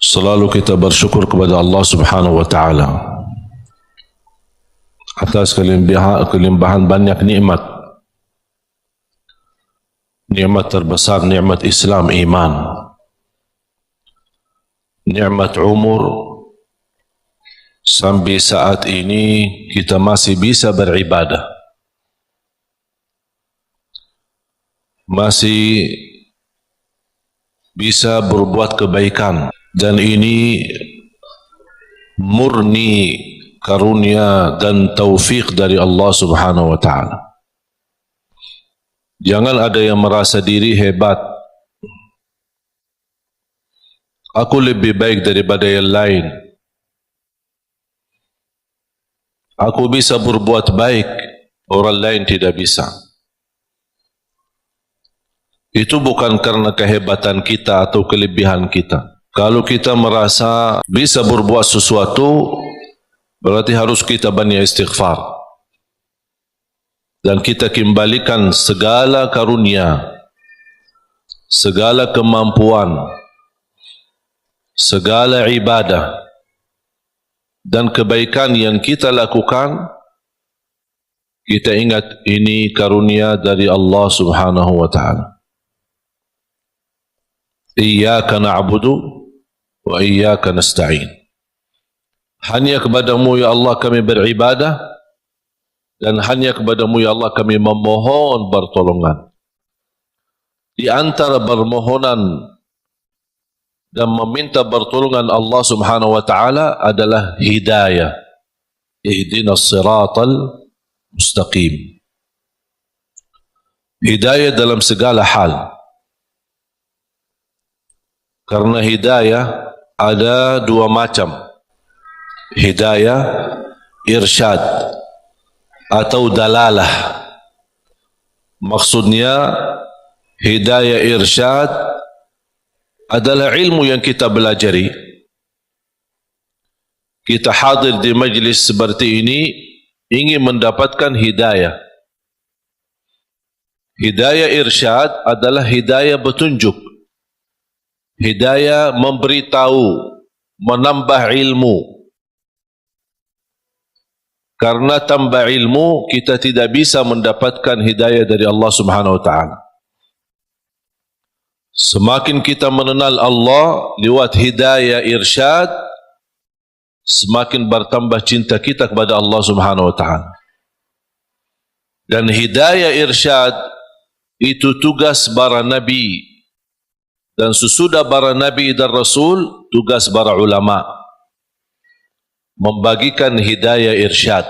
Selalu kita bersyukur kepada Allah Subhanahu wa taala atas kelimpahan banyak nikmat. Nikmat terbesar nikmat Islam, iman. Nikmat umur, sampai saat ini kita masih bisa beribadah. Masih bisa berbuat kebaikan. Dan ini murni karunia dan taufik dari Allah Subhanahu wa taala. Jangan ada yang merasa diri hebat. Aku lebih baik daripada yang lain. Aku bisa berbuat baik, orang lain tidak bisa. Itu bukan karena kehebatan kita atau kelebihan kita. Kalau kita merasa bisa berbuat sesuatu, berarti harus kita banyak istighfar. Dan kita kembalikan segala karunia, segala kemampuan, segala ibadah, dan kebaikan yang kita lakukan, kita ingat ini karunia dari Allah Subhanahu wa ta'ala. Iyyaka na'budu wa iyyaka nasta'in. Hanya kepadamu ya Allah kami beribadah, dan hanya kepadamu ya Allah kami memohon pertolongan. Di antara permohonan dan meminta pertolongan Allah Subhanahu wa taala adalah hidayah. Ihdinas siratal mustaqim. Hidayah dalam segala hal. Karena hidayah ada dua macam. Hidayah irsyad atau dalalah. Maksudnya hidayah irsyad adalah ilmu yang kita belajari. Kita hadir di majlis seperti ini ingin mendapatkan hidayah. Hidayah irsyad adalah hidayah petunjuk. Hidayah memberitahu, menambah ilmu. Karena tambah ilmu, kita tidak bisa mendapatkan hidayah dari Allah Subhanahu wa ta'ala. Semakin kita mengenal Allah lewat hidayah irsyad, semakin bertambah cinta kita kepada Allah Subhanahu wa ta'ala. Dan hidayah irsyad itu tugas para nabi. Dan sesudah para nabi dan rasul, tugas para ulama membagikan hidayah irsyad,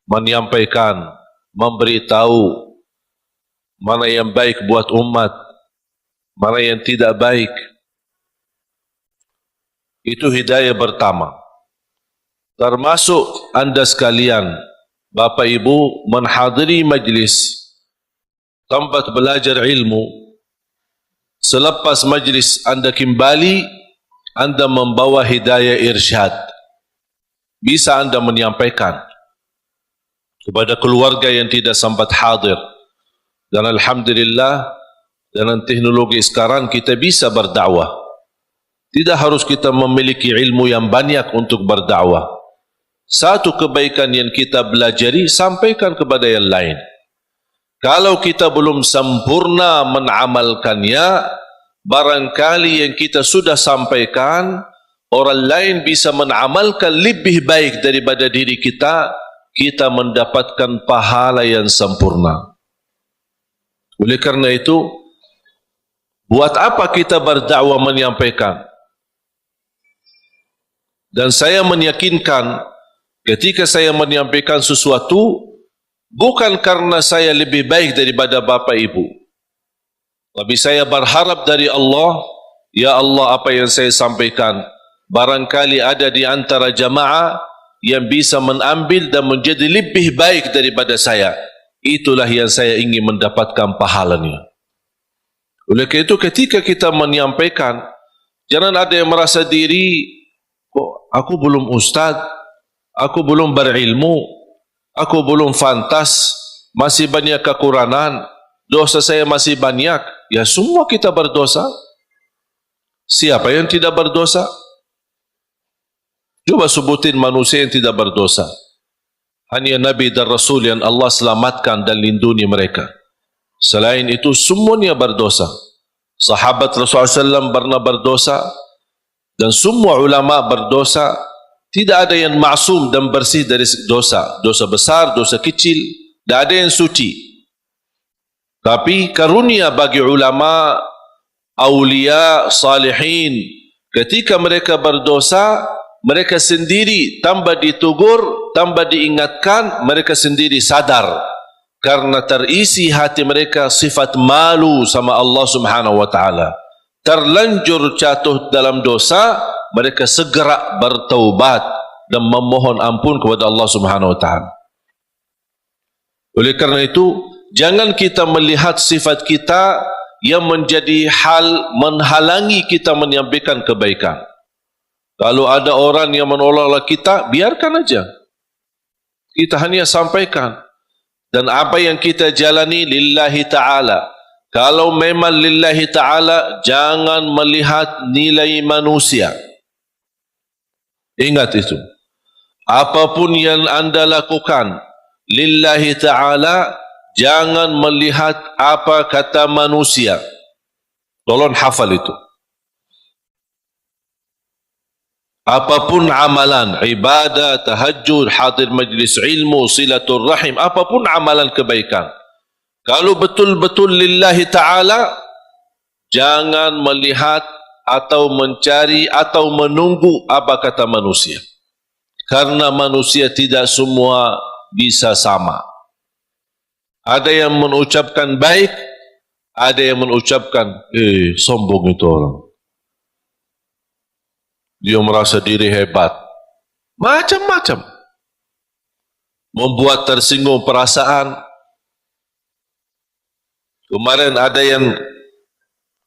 menyampaikan, memberitahu mana yang baik buat umat, mana yang tidak baik. Itu hidayah pertama. Termasuk anda sekalian, Bapak Ibu, menghadiri majlis tempat belajar ilmu. Selepas majlis anda kembali, anda membawa hidayah irsyad. Bisa anda menyampaikan kepada keluarga yang tidak sempat hadir. Dan alhamdulillah, dengan teknologi sekarang kita bisa berdakwah. Tidak harus kita memiliki ilmu yang banyak untuk berdakwah. Satu kebaikan yang kita belajari, sampaikan kepada yang lain. Kalau kita belum sempurna menamalkannya, barangkali yang kita sudah sampaikan, orang lain bisa menamalkan lebih baik daripada diri kita, kita mendapatkan pahala yang sempurna. Oleh karena itu, buat apa kita berdakwah menyampaikan? Dan saya meyakinkan, ketika saya menyampaikan sesuatu, bukan karena saya lebih baik daripada Bapak Ibu, tapi saya berharap dari Allah, ya Allah apa yang saya sampaikan, barangkali ada di antara jamaah yang bisa mengambil dan menjadi lebih baik daripada saya. Itulah yang saya ingin mendapatkan pahalanya. Oleh karena itu ketika kita menyampaikan, jangan ada yang merasa diri, kok aku belum ustaz, aku belum berilmu, aku belum fantas, masih banyak kekurangan, dosa saya masih banyak. Ya semua kita berdosa. Siapa yang tidak berdosa? Coba sebutin manusia yang tidak berdosa. Hanya Nabi dan Rasul yang Allah selamatkan dan lindungi mereka. Selain itu semuanya berdosa. Sahabat Rasulullah SAW pernah berdosa dan semua ulama berdosa. Tidak ada yang maksum dan bersih dari dosa. Dosa besar, dosa kecil, tidak ada yang suci. Tapi karunia bagi ulama, aulia, salihin, ketika mereka berdosa, mereka sendiri tanpa ditegur, tanpa diingatkan, mereka sendiri sadar karena terisi hati mereka sifat malu sama Allah Subhanahu wa taala. Terlanjur jatuh dalam dosa, mereka segera bertaubat dan memohon ampun kepada Allah Subhanahu wa taala. Oleh karena itu, jangan kita melihat sifat kita yang menjadi hal menghalangi kita menyampaikan kebaikan. Kalau ada orang yang menolak kita, biarkan aja. Kita hanya sampaikan. Dan apa yang kita jalani lillahi ta'ala. Kalau memang lillahi ta'ala, jangan melihat nilai manusia. Ingat itu. Apapun yang anda lakukan lillahi ta'ala, jangan melihat apa kata manusia. Tolong hafal itu. Apapun amalan, ibadah, tahajud, hadir majlis ilmu, silatul rahim, apapun amalan kebaikan, kalau betul-betul lillahi ta'ala, jangan melihat atau mencari atau menunggu apa kata manusia. Karena manusia tidak semua bisa sama. Ada yang mengucapkan baik, ada yang mengucapkan, sombong itu orang. Dia merasa diri hebat. Macam-macam. Membuat tersinggung perasaan. Kemarin ada yang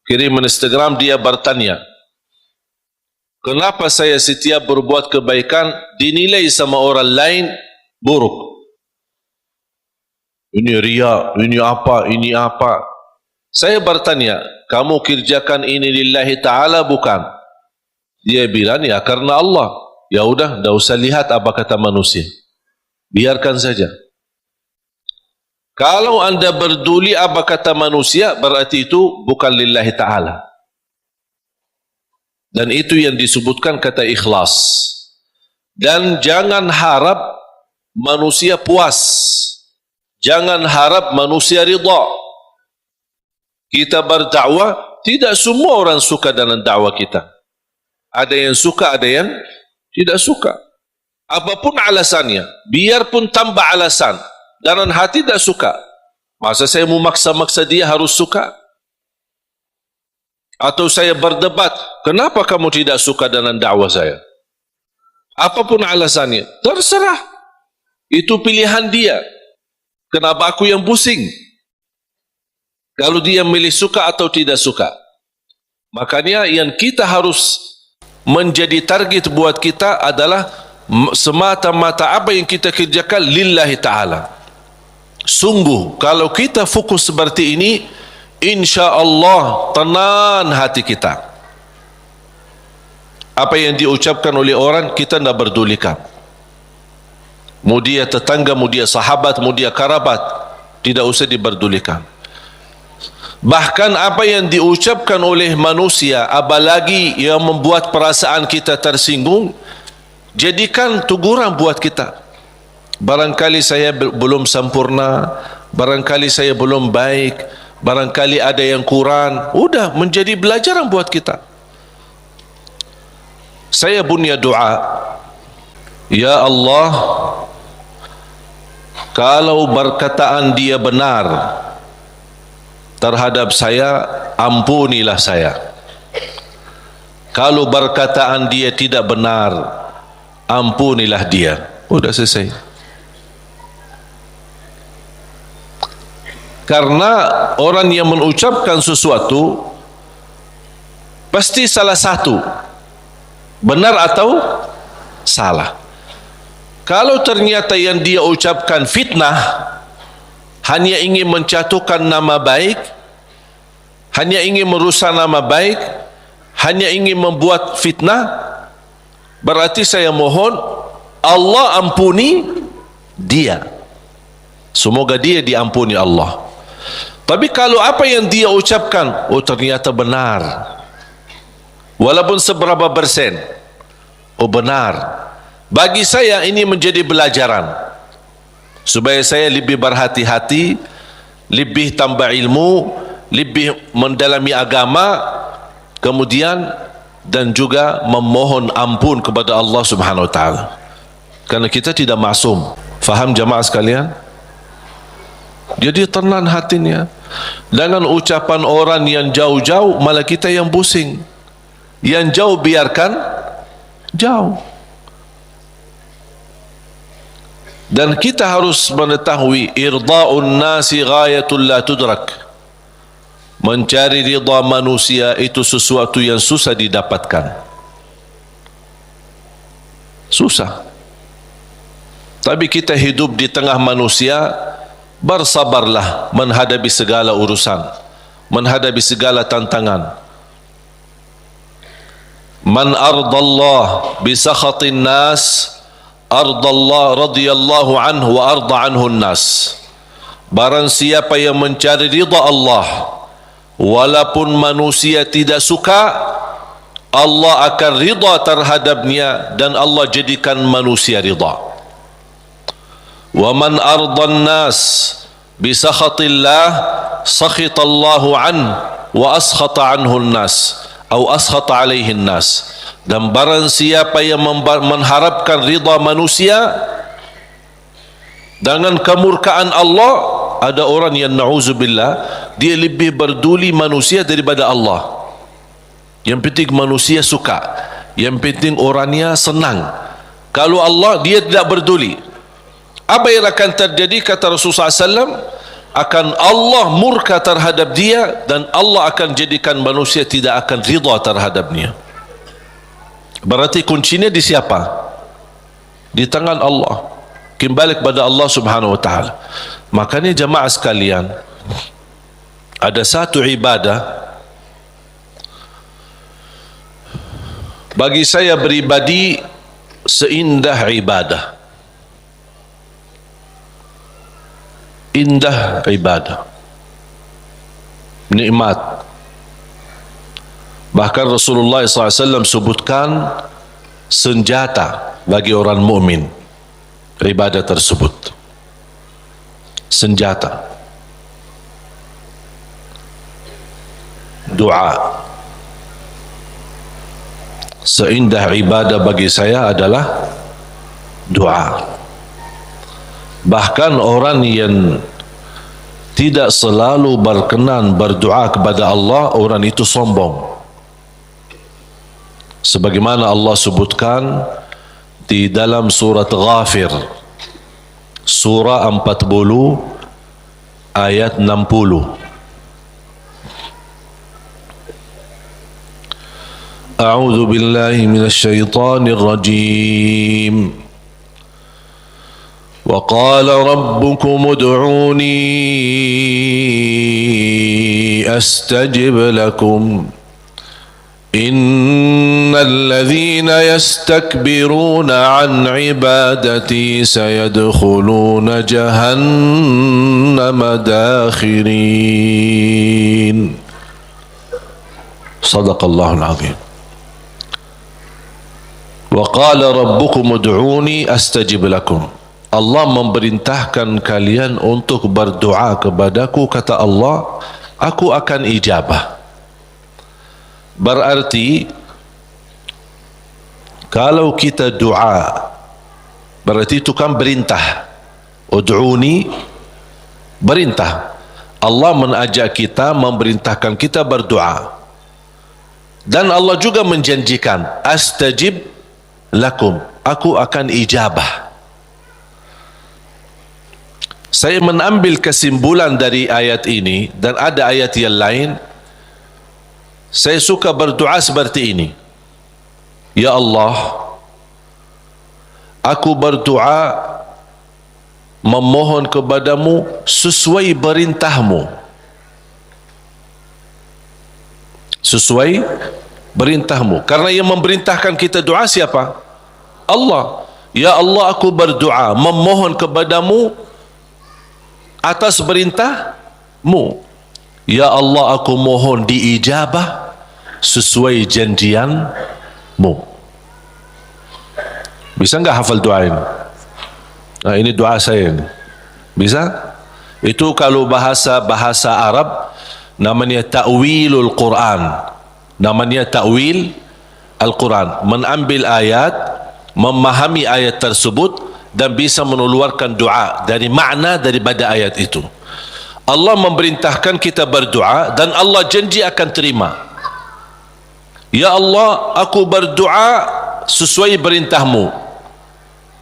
kirim Instagram, dia bertanya, kenapa saya setiap berbuat kebaikan dinilai sama orang lain buruk? Ini riya, ini apa. Saya bertanya, kamu kerjakan ini lillahi ta'ala bukan? Dia bilang, ya karena Allah. Ya udah, tidak usah lihat apa kata manusia. Biarkan saja. Kalau anda berduli apa kata manusia, berarti itu bukan lillahi ta'ala. Dan itu yang disebutkan kata ikhlas. Dan jangan harap manusia puas. Jangan harap manusia ridha. Kita berdakwah, tidak semua orang suka dengan dakwah kita. Ada yang suka, ada yang tidak suka. Apapun alasannya, biarpun tanpa alasan, dalam hati tidak suka. Masa saya mau maksa-maksa dia harus suka? Atau saya berdebat, kenapa kamu tidak suka dengan dakwah saya? Apapun alasannya, terserah. Itu pilihan dia. Kenapa aku yang pusing? Kalau dia milih suka atau tidak suka. Makanya yang kita harus menjadi target buat kita adalah semata-mata apa yang kita kerjakan lillahi ta'ala. Sungguh, kalau kita fokus seperti ini, insya-Allah tenang hati kita. Apa yang diucapkan oleh orang, kita tidak berdulikan. Mau dia tetangga, mau dia sahabat, mau dia kerabat, tidak usah diberdulikan. Bahkan apa yang diucapkan oleh manusia, apalagi yang membuat perasaan kita tersinggung, jadikan teguran buat kita. Barangkali saya belum sempurna, barangkali saya belum baik, barangkali ada yang kurang. Udah menjadi pelajaran buat kita. Saya punya doa, ya Allah, kalau perkataan dia benar terhadap saya, ampunilah saya. Kalau perkataan dia tidak benar, ampunilah dia. Sudah selesai. Karena orang yang mengucapkan sesuatu pasti salah satu, benar atau salah. Kalau ternyata yang dia ucapkan fitnah, hanya ingin menjatuhkan nama baik, hanya ingin merusak nama baik, hanya ingin membuat fitnah, berarti saya mohon Allah ampuni dia. Semoga dia diampuni Allah. Tapi kalau apa yang dia ucapkan, oh ternyata benar, walaupun seberapa persen, oh benar, bagi saya ini menjadi pelajaran supaya saya lebih berhati-hati, lebih tambah ilmu, lebih mendalami agama, kemudian dan juga memohon ampun kepada Allah Subhanahu wa taala. Karena kita tidak maksum. Faham jamaah sekalian? Jadi tenang hatinya. Dengan ucapan orang yang jauh-jauh, malah kita yang pusing. Yang jauh biarkan jauh. Dan kita harus mengetahui irda'un nasi ghayatul la tudrak. Mencari ridha manusia itu sesuatu yang susah didapatkan. Susah. Tapi kita hidup di tengah manusia, bersabarlah menghadapi segala urusan, menghadapi segala tantangan. Man ardallah bisakhatin nas, ardallah radhiyallahu anhu wa arda anhu nas. Barang siapa yang mencari ridha Allah, walaupun manusia tidak suka, Allah akan ridha terhadapnya dan Allah jadikan manusia ridha. Wa man ardan nas bisakhatillah sakhitallahu an wa askhata anhu nas atau askhata alaihi nas. Dan barang siapa yang mengharapkan ridha manusia dengan kemurkaan Allah, ada orang yang na'udzubillah dia lebih berduli manusia daripada Allah. Yang penting manusia suka, yang penting orangnya senang. Kalau Allah dia tidak berduli. Apa yang akan terjadi kata Rasulullah SAW? Akan Allah murka terhadap dia dan Allah akan jadikan manusia tidak akan ridha terhadapnya. Berarti kuncinya di siapa? Di tangan Allah. Kembali kepada Allah Subhanahu wa taala. Makanya jemaah sekalian, ada satu ibadah bagi saya pribadi seindah ibadah. Indah ibadah, nikmat. Bahkan Rasulullah SAW sebutkan senjata bagi orang mukmin ibadah tersebut. Senjata, doa. Seindah ibadah bagi saya adalah doa. Bahkan orang yang tidak selalu berkenan berdoa kepada Allah, orang itu sombong. Sebagaimana Allah sebutkan di dalam surat Ghafir, surah 40 ayat 60. A'udzu billahi minasy syaithanir rajim. وقال ربكم ادعوني أستجب لكم إن الذين يستكبرون عن عبادتي سيدخلون جهنم داخرين. صدق الله العظيم. وقال ربكم ادعوني أستجب لكم. Allah memerintahkan kalian untuk berdoa kepadaku, kata Allah, aku akan ijabah. Berarti kalau kita doa, berarti itu kan perintah. Ud'uni, perintah. Allah mengajak kita, memerintahkan kita berdoa. Dan Allah juga menjanjikan, astajib lakum, aku akan ijabah. Saya mengambil kesimpulan dari ayat ini, dan ada ayat yang lain. Saya suka berdoa seperti ini. Ya Allah, aku berdoa memohon kepadamu sesuai perintahmu. Sesuai perintahmu. Karena yang memerintahkan kita doa siapa? Allah. Ya Allah, aku berdoa memohon kepadamu atas perintahmu. Ya Allah, aku mohon diijabah sesuai janjianmu. Bisa enggak hafal doa ini? Nah, ini doa saya ini. Bisa? Itu kalau bahasa Arab namanya ta'wilul Quran. Namanya ta'wil Al-Quran. Mengambil ayat, memahami ayat tersebut dan bisa mengeluarkan doa dari makna daripada ayat itu. Allah memerintahkan kita berdoa dan Allah janji akan terima. Ya Allah, aku berdoa sesuai perintahmu.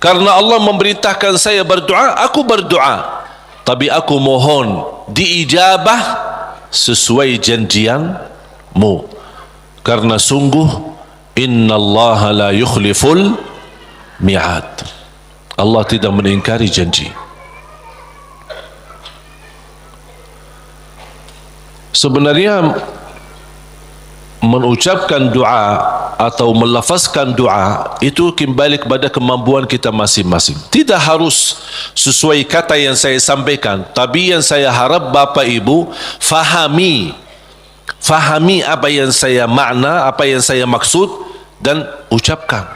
Karena Allah memerintahkan saya berdoa, aku berdoa. Tapi aku mohon diijabah sesuai janjianmu. Karena sungguh innallaha la yukhliful mi'ad. Allah tidak mengingkari janji. Sebenarnya mengucapkan doa atau melafazkan doa itu kembali kepada kemampuan kita masing-masing. Tidak harus sesuai kata yang saya sampaikan, tapi yang saya harap Bapak Ibu fahami apa yang saya makna, apa yang saya maksud dan ucapkan.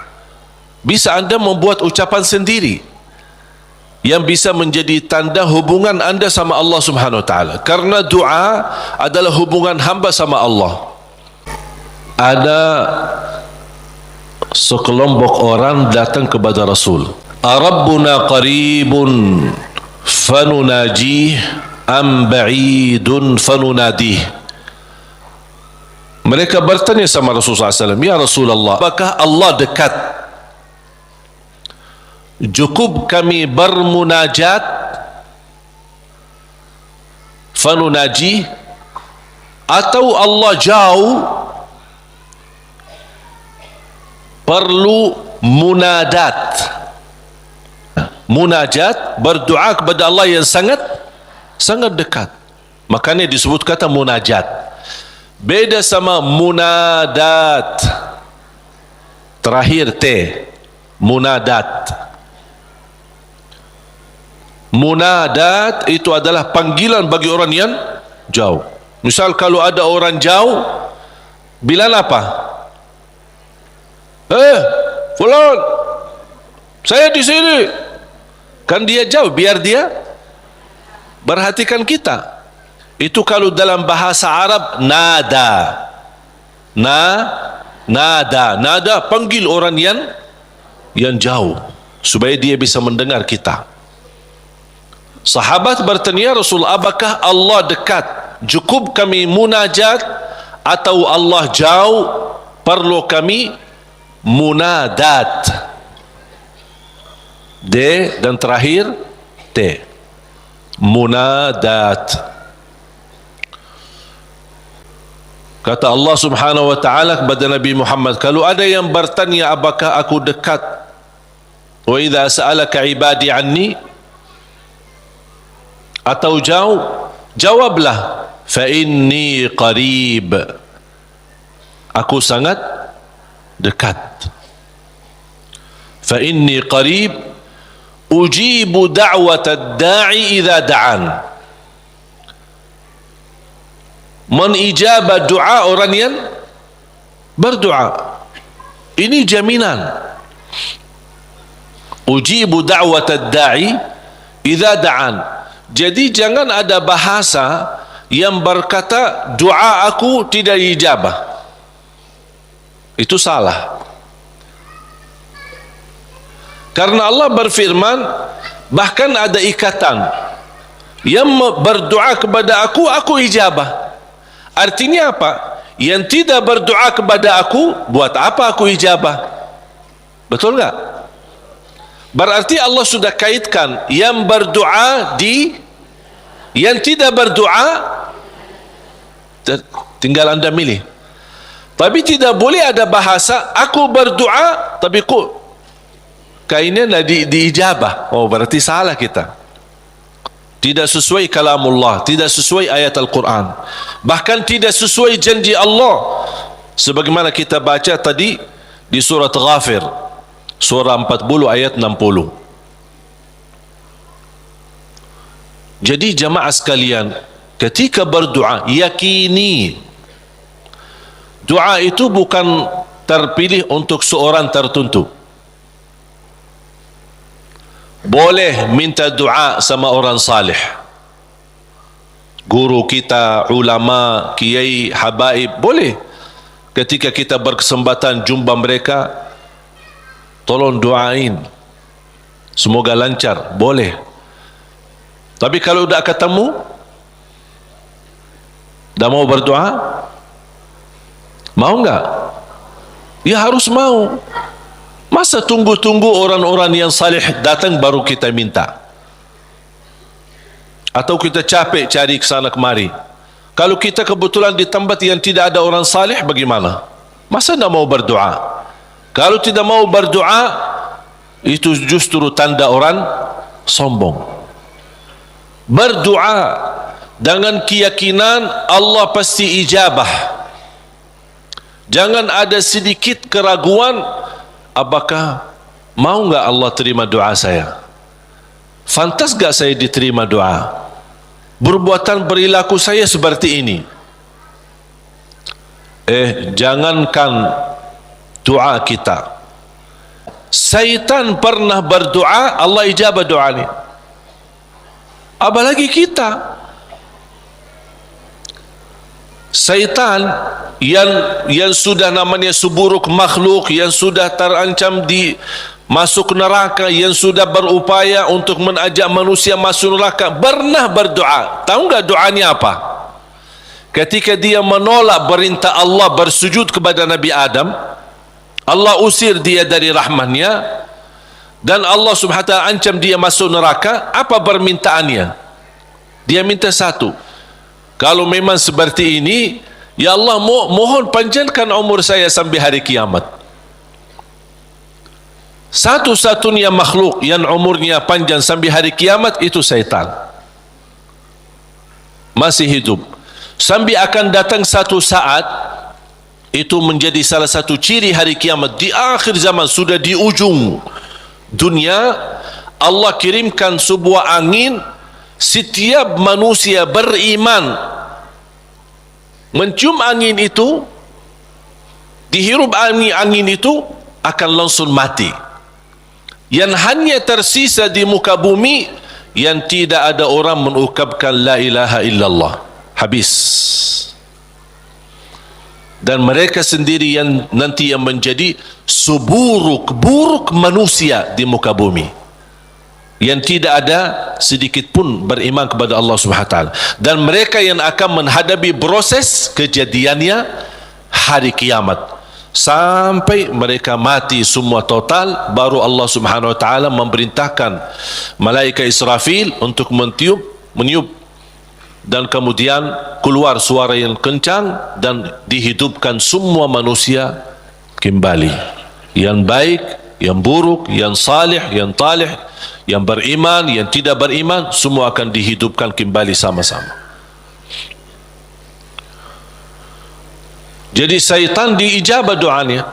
Bisa Anda membuat ucapan sendiri yang bisa menjadi tanda hubungan Anda sama Allah Subhanahu wa taala. Karena doa adalah hubungan hamba sama Allah. Ada sekelompok orang datang kepada Rasul. Arabbuna qaribun fanunajih am ba'idun fanunadih. Mereka bertanya sama Rasulullah SAW, ya Rasulullah, apakah Allah dekat? Cukup kami bermunajat fanunajih, atau Allah jauh perlu munadat. Munajat, berdoa kepada Allah yang sangat dekat, makanya disebut kata munajat. Beda sama munadat, terakhir T, munadat. Munadat itu adalah panggilan bagi orang yang jauh. Misal kalau ada orang jauh, bilang apa? Fulan, saya di sini. Kan dia jauh, biar dia perhatikan kita. Itu kalau dalam bahasa Arab nada. Nada panggil orang yang jauh supaya dia bisa mendengar kita. Sahabat bertanya, Rasul, apakah Allah dekat? Cukup kami munajat atau Allah jauh perlu kami munadat? D dan terakhir T, munadat. Kata Allah Subhanahu wa taala kepada Nabi Muhammad, kalau ada yang bertanya apakah aku dekat, wa idza sa'alaka ibadi anni, atau jauh, jawablah fa inni qarib, aku sangat dekat. Fa inni qarib ujibu da'watad da'i idza da'an. Menijabah doa orang yang berdoa. Ini jaminan. Ujibu da'watad da'i idza da'an. Jadi jangan ada bahasa yang berkata doa aku tidak diijabah. Itu salah. Karena Allah berfirman, bahkan ada ikatan, yang berdoa kepada aku ijabah. Artinya apa? Yang tidak berdoa kepada aku, buat apa aku ijabah? Betul enggak? Berarti Allah sudah kaitkan yang berdoa di, yang tidak berdoa tinggal Anda milih. Tapi tidak boleh ada bahasa aku berdoa tapi kok kayaknya diijabah. Oh, berarti salah kita. Tidak sesuai kalamullah, tidak sesuai ayat Al-Quran, bahkan tidak sesuai janji Allah. sebagaimana kita baca tadi di surat Ghafir, surah 40 ayat 60. Jadi jamaah sekalian, ketika berdoa, yakini doa itu bukan terpilih untuk seorang tertentu. Boleh minta doa sama orang salih, guru kita, ulama, kiai, habaib, boleh. Ketika kita berkesempatan jumpa mereka, tolong doain, semoga lancar, boleh. Tapi kalau dah ketemu, dah mau berdoa, mau enggak? Ya harus mau. Masa tunggu-tunggu orang-orang yang salih datang baru kita minta? Atau kita capek cari ke sana kemari? Kalau kita kebetulan di tempat yang tidak ada orang salih, bagaimana? Masa tidak mau berdoa? Kalau tidak mau berdoa, itu justru tanda orang sombong. Berdoa dengan keyakinan Allah pasti ijabah. Jangan ada sedikit keraguan, apakah mau enggak Allah terima doa saya? Fantas enggak saya diterima doa? Perbuatan perilaku saya seperti ini. Jangankan doa kita, syaitan pernah berdoa, Allah ijabah doanya. Apalagi kita. Syaitan yang sudah namanya seburuk makhluk, yang sudah terancam di masuk neraka, yang sudah berupaya untuk mengajak manusia masuk neraka, pernah berdoa. Tahu enggak doanya apa? Ketika dia menolak perintah Allah bersujud kepada Nabi Adam, Allah usir dia dari rahmatnya, dan Allah subhanahu wa ta'ala ancam dia masuk neraka. Apa permintaannya? Dia minta satu, kalau memang seperti ini, ya Allah, mohon panjangkan umur saya sampai hari kiamat. Satu-satunya makhluk yang umurnya panjang sampai hari kiamat itu syaitan. Masih hidup. Sampai akan datang satu saat, itu menjadi salah satu ciri hari kiamat. Di akhir zaman, sudah di ujung dunia, Allah kirimkan sebuah angin. Setiap manusia beriman mencium angin itu, dihirup angin itu, akan langsung mati. Yang hanya tersisa di muka bumi yang tidak ada orang mengucapkan la ilaha illallah. Habis. Dan mereka sendiri yang nanti yang menjadi seburuk-buruk manusia di muka bumi, yang tidak ada sedikit pun beriman kepada Allah Subhanahu wa ta'ala. Dan mereka yang akan menghadapi proses kejadiannya hari kiamat, sampai mereka mati semua total, baru Allah Subhanahu wa ta'ala memerintahkan malaikat Israfil untuk meniup, dan kemudian keluar suara yang kencang, dan dihidupkan semua manusia kembali, yang baik, yang buruk, yang salih, yang talih, yang beriman, yang tidak beriman, semua akan dihidupkan kembali sama-sama. Jadi syaitan diijabah doanya.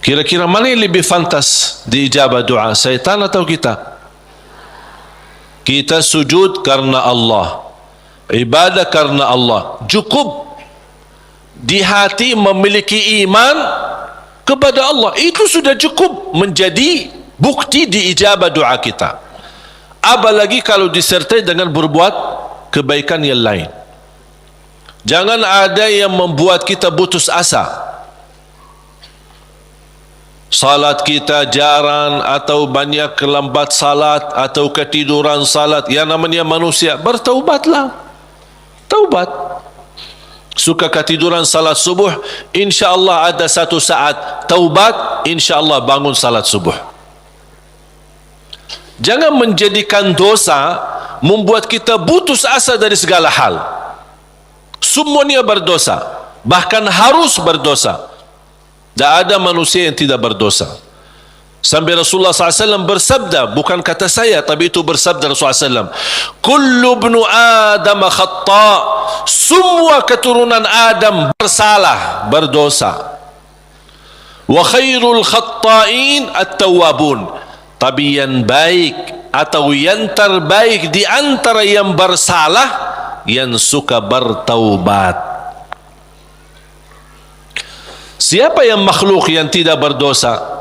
Kira-kira mana yang lebih fantas diijabah doa, syaitan atau kita? Kita sujud karena Allah, ibadah karena Allah, cukup di hati memiliki iman kepada Allah, itu sudah cukup menjadi bukti diijabah doa kita. Apalagi kalau disertai dengan berbuat kebaikan yang lain. Jangan ada yang membuat kita putus asa. Salat kita jarang, atau banyak lambat salat, atau ketiduran salat. Yang namanya manusia, bertaubatlah. Taubat. Suka ketiduran salat subuh, insya-Allah ada satu saat taubat, insya-Allah bangun salat subuh. Jangan menjadikan dosa membuat kita putus asa dari segala hal. Semuanya berdosa, bahkan harus berdosa. Tidak ada manusia yang tidak berdosa. Sampai Rasulullah SAW bersabda, bukan kata saya, tapi itu bersabda Rasulullah SAW, kullu ibnu Adam khata, semua keturunan Adam bersalah, berdosa. Wa khairul khatta'in at-tawwabun, tapi yang baik atau yang terbaik di antara yang bersalah, yang suka bertaubat. Siapa yang makhluk yang tidak berdosa?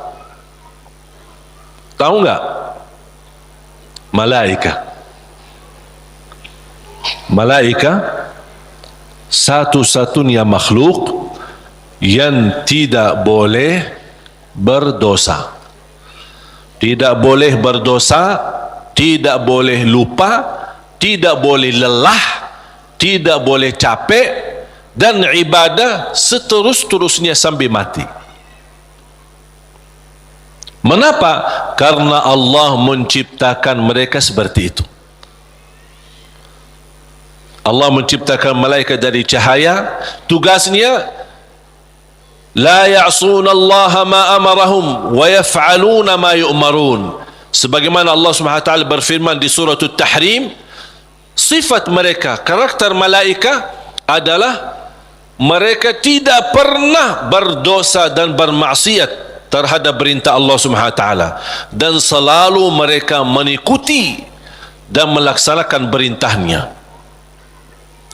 Tahu enggak? Malaika. Malaika satu-satunya makhluk yang tidak boleh berdosa. Tidak boleh berdosa, tidak boleh lupa, tidak boleh lelah, tidak boleh capek, dan ibadah seterus-terusnya sampai mati. Mengapa? Karena Allah menciptakan mereka seperti itu. Allah menciptakan malaikat dari cahaya, tugasnya la ya'suna Allah ma amarahum wa yaf'aluna ma yu'marun. Sebagaimana Allah Subhanahu wa taala berfirman di surah At-Tahrim, sifat mereka, karakter malaikat adalah mereka tidak pernah berdosa dan bermaksiat terhadap perintah Allah Subhanahu wa taala, dan selalu mereka mengikuti dan melaksanakan perintahnya.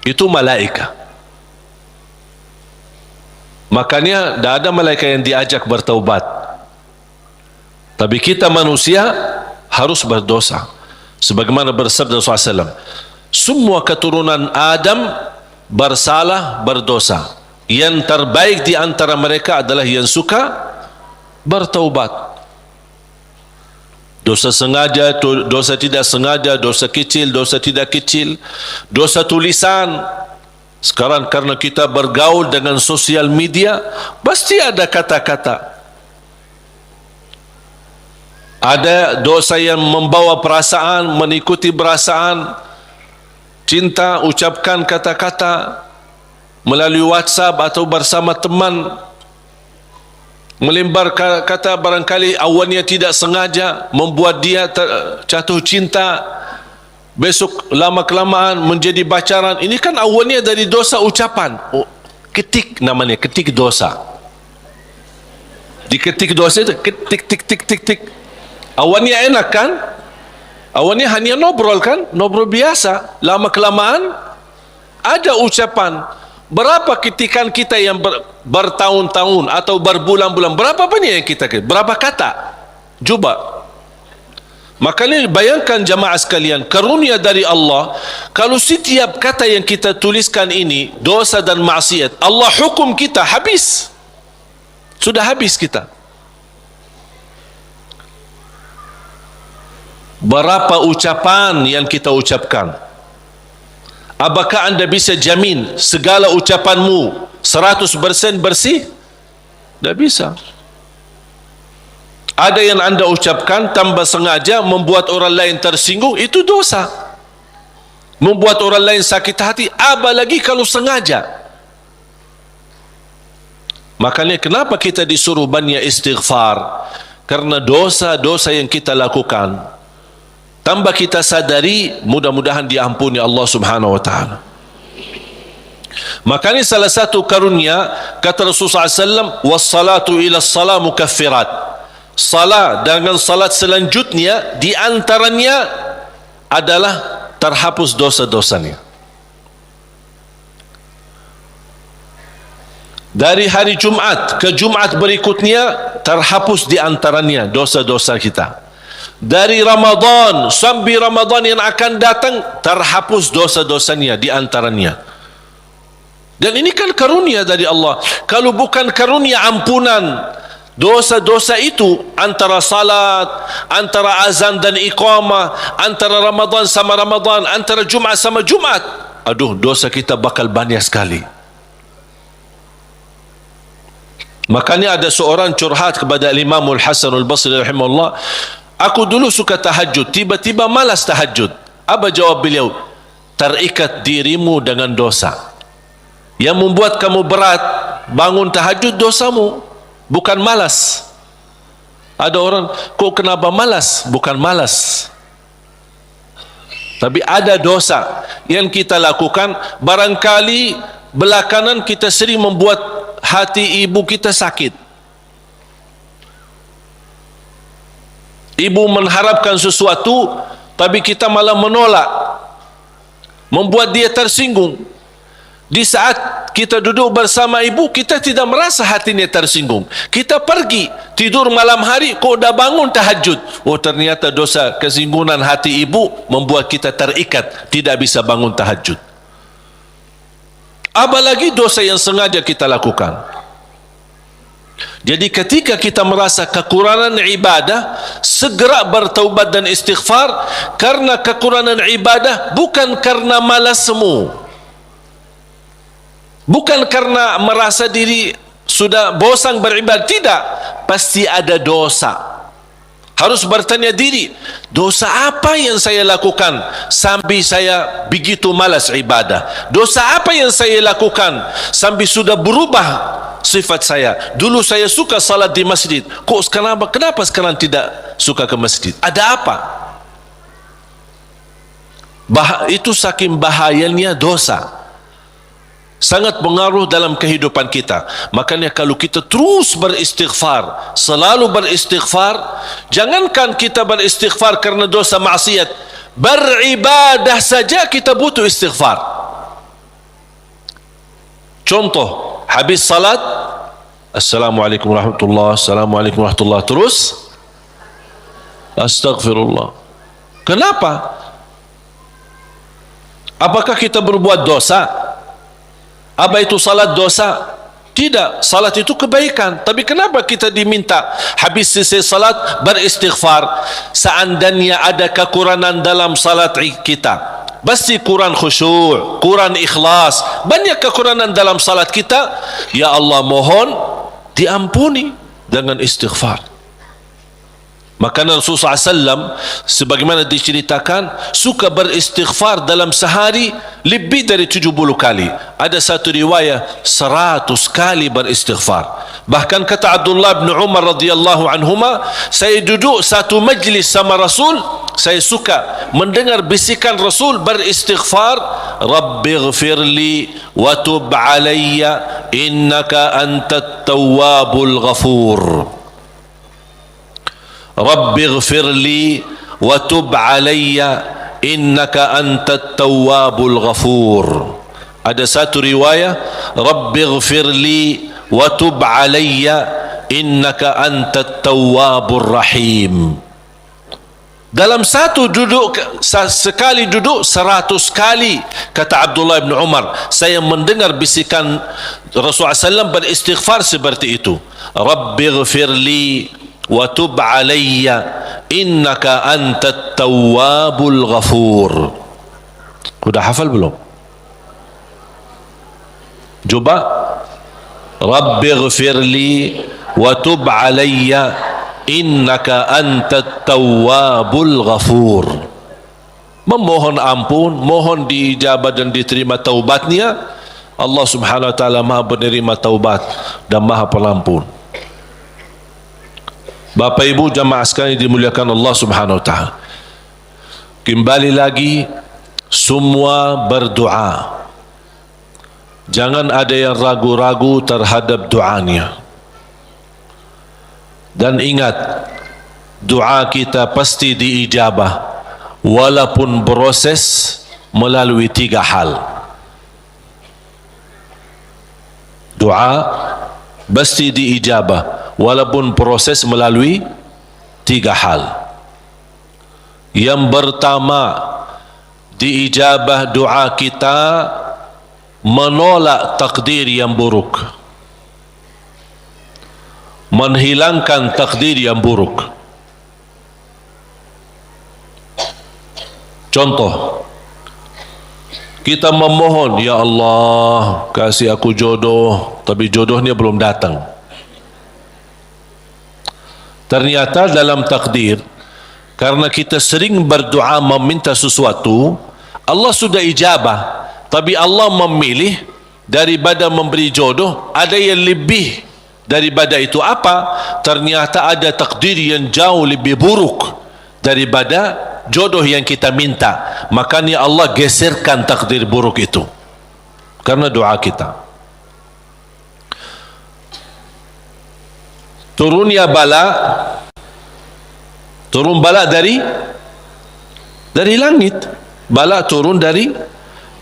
Itu malaikat. Makanya tidak ada malaikat yang diajak bertaubat, tapi kita manusia harus berdosa. Sebagaimana bersabda Rasulullah SAW, semua keturunan Adam bersalah, berdosa. Yang terbaik di antara mereka adalah yang suka bertaubat. Dosa sengaja, dosa tidak sengaja, dosa kecil, dosa tidak kecil, dosa tulisan. Sekarang karena kita bergaul dengan sosial media, pasti ada kata-kata. Ada dosa yang membawa perasaan, mengikuti perasaan, cinta, ucapkan kata-kata melalui WhatsApp atau bersama teman, melembar kata barangkali awalnya tidak sengaja membuat dia jatuh cinta, besok lama-kelamaan menjadi pacaran. Ini kan awalnya dari dosa ucapan. Ketik namanya, ketik dosa. Diketik dosa itu, ketik tik tik tik tik. Awalnya enak kan? Awalnya hanya ngobrol kan? Ngobrol biasa. Lama-kelamaan ada ucapan. Berapa ketikan kita yang bertahun-tahun atau berbulan-bulan, berapa banyak yang kita, berapa kata? Coba. Makanya bayangkan jamaah sekalian, karunia dari Allah, kalau setiap kata yang kita tuliskan ini dosa dan maksiat, Allah hukum kita habis. Sudah habis kita. Berapa ucapan yang kita ucapkan? Apakah anda bisa jamin segala ucapanmu 100% bersih? Tidak bisa. Ada yang anda ucapkan tanpa sengaja membuat orang lain tersinggung, itu dosa. Membuat orang lain sakit hati, apalagi kalau sengaja. Makanya kenapa kita disuruh banyak istighfar? Karena dosa-dosa yang kita lakukan, tanpa kita sadari, mudah-mudahan diampuni Allah Subhanahu wa taala. Makanya salah satu karunia, kata Rasulullah SAW, wassalatu ila salat mukaffirat. Salat dengan salat selanjutnya di antaranya adalah terhapus dosa-dosanya. Dari hari Jumat ke Jumat berikutnya terhapus di antaranya dosa-dosa kita. Dari Ramadan sampai Ramadan yang akan datang terhapus dosa-dosanya di antaranya. Dan ini kan karunia dari Allah. Kalau bukan karunia ampunan dosa-dosa itu, antara salat, antara azan dan iqamah, antara Ramadan sama Ramadan, antara Jumat sama Jumat, aduh, dosa kita bakal banyak sekali. Makanya ada seorang curhat kepada Imam Al-Hasan Al-Basri rahimahullah, aku dulu suka tahajud, tiba-tiba malas tahajud. Apa jawab beliau? Terikat dirimu dengan dosa. Yang membuat kamu berat bangun tahajud dosamu, bukan malas. Ada orang, kok kenapa malas? Bukan malas, tapi ada dosa yang kita lakukan. Barangkali belakangan kita sering membuat hati ibu kita sakit. Ibu mengharapkan sesuatu, tapi kita malah menolak, membuat dia tersinggung. Di saat kita duduk bersama ibu, kita tidak merasa hatinya tersinggung. Kita pergi tidur malam hari, kok dah bangun tahajud. Oh, ternyata dosa kesinggungan hati ibu membuat kita terikat, tidak bisa bangun tahajud. Apalagi dosa yang sengaja kita lakukan. Jadi ketika kita merasa kekurangan ibadah, segera bertaubat dan istighfar. Karena kekurangan ibadah bukan karena malasmu, bukan karena merasa diri sudah bosan beribadah, tidak. Pasti ada dosa. Harus bertanya diri, dosa apa yang saya lakukan sampai saya begitu malas ibadah? Dosa apa yang saya lakukan sampai sudah berubah sifat saya? Dulu saya suka salat di masjid, kok kenapa sekarang tidak suka ke masjid? Ada apa? Itu saking bahayanya dosa, sangat pengaruh dalam kehidupan kita. Makanya kalau kita terus beristighfar, selalu beristighfar, jangankan kita beristighfar karena dosa maksiat, beribadah saja kita butuh istighfar. Contoh, habis salat, Assalamualaikum warahmatullahi, Assalamualaikum warahmatullahi, terus Astaghfirullah. Kenapa? Apakah kita berbuat dosa? Apa itu salat dosa? Tidak, salat itu kebaikan. Tapi kenapa kita diminta habis selesai salat beristighfar? Seandainya ada kekurangan dalam salat kita, pasti kurang khusyuk, kurang ikhlas, banyak kekurangan dalam salat kita. Ya Allah, mohon diampuni dengan istighfar. Maka Rasulullah SAW sebagaimana diceritakan suka beristighfar dalam sehari lebih dari 70 kali. Ada satu riwayat 100 kali beristighfar. Bahkan kata Abdullah bin Umar radhiyallahu anhuma, saya duduk satu majlis sama Rasul, saya suka mendengar bisikan Rasul beristighfar, Rabbighfirli wa tub alayya innaka antat tawwabul ghafur. Rabbighfirli wa tub alayya innaka antat tawwabul ghafur. Ada satu riwayat, Rabbighfirli wa tub alayya innaka antat tawwabur rahim. Dalam satu duduk, sekali duduk 100 kali. Kata Abdullah bin Umar, saya mendengar bisikan Rasulullah SAW beristighfar seperti itu, Rabbighfirli wa tub alayya innaka antat tawwabul ghafur. Sudah hafal belum? Coba, Rabbighfirli wa tub alayya innaka antat tawwabul ghafur. Memohon ampun, mohon diijabah dan diterima taubatnya. Allah Subhanahu wa taala Maha penerima taubat dan Maha pelampun. Bapak Ibu jamaah sekalian dimuliakan Allah Subhanahu wa taala, kembali lagi semua berdoa. Jangan ada yang ragu-ragu terhadap doanya. Dan ingat, doa kita pasti diijabah walaupun proses melalui 3 hal. Doa pasti diijabah walaupun proses melalui 3 hal. Yang pertama, diijabah doa kita menolak takdir yang buruk, menghilangkan takdir yang buruk. Contoh, kita memohon, ya Allah kasih aku jodoh, tapi jodohnya belum datang. Ternyata dalam takdir, karena kita sering berdoa meminta sesuatu, Allah sudah ijabah, tapi Allah memilih daripada memberi jodoh, ada yang lebih daripada itu apa? Ternyata ada takdir yang jauh lebih buruk daripada jodoh yang kita minta. Makanya Allah geserkan takdir buruk itu karena doa kita. Turunnya bala, turun bala dari langit. Bala turun dari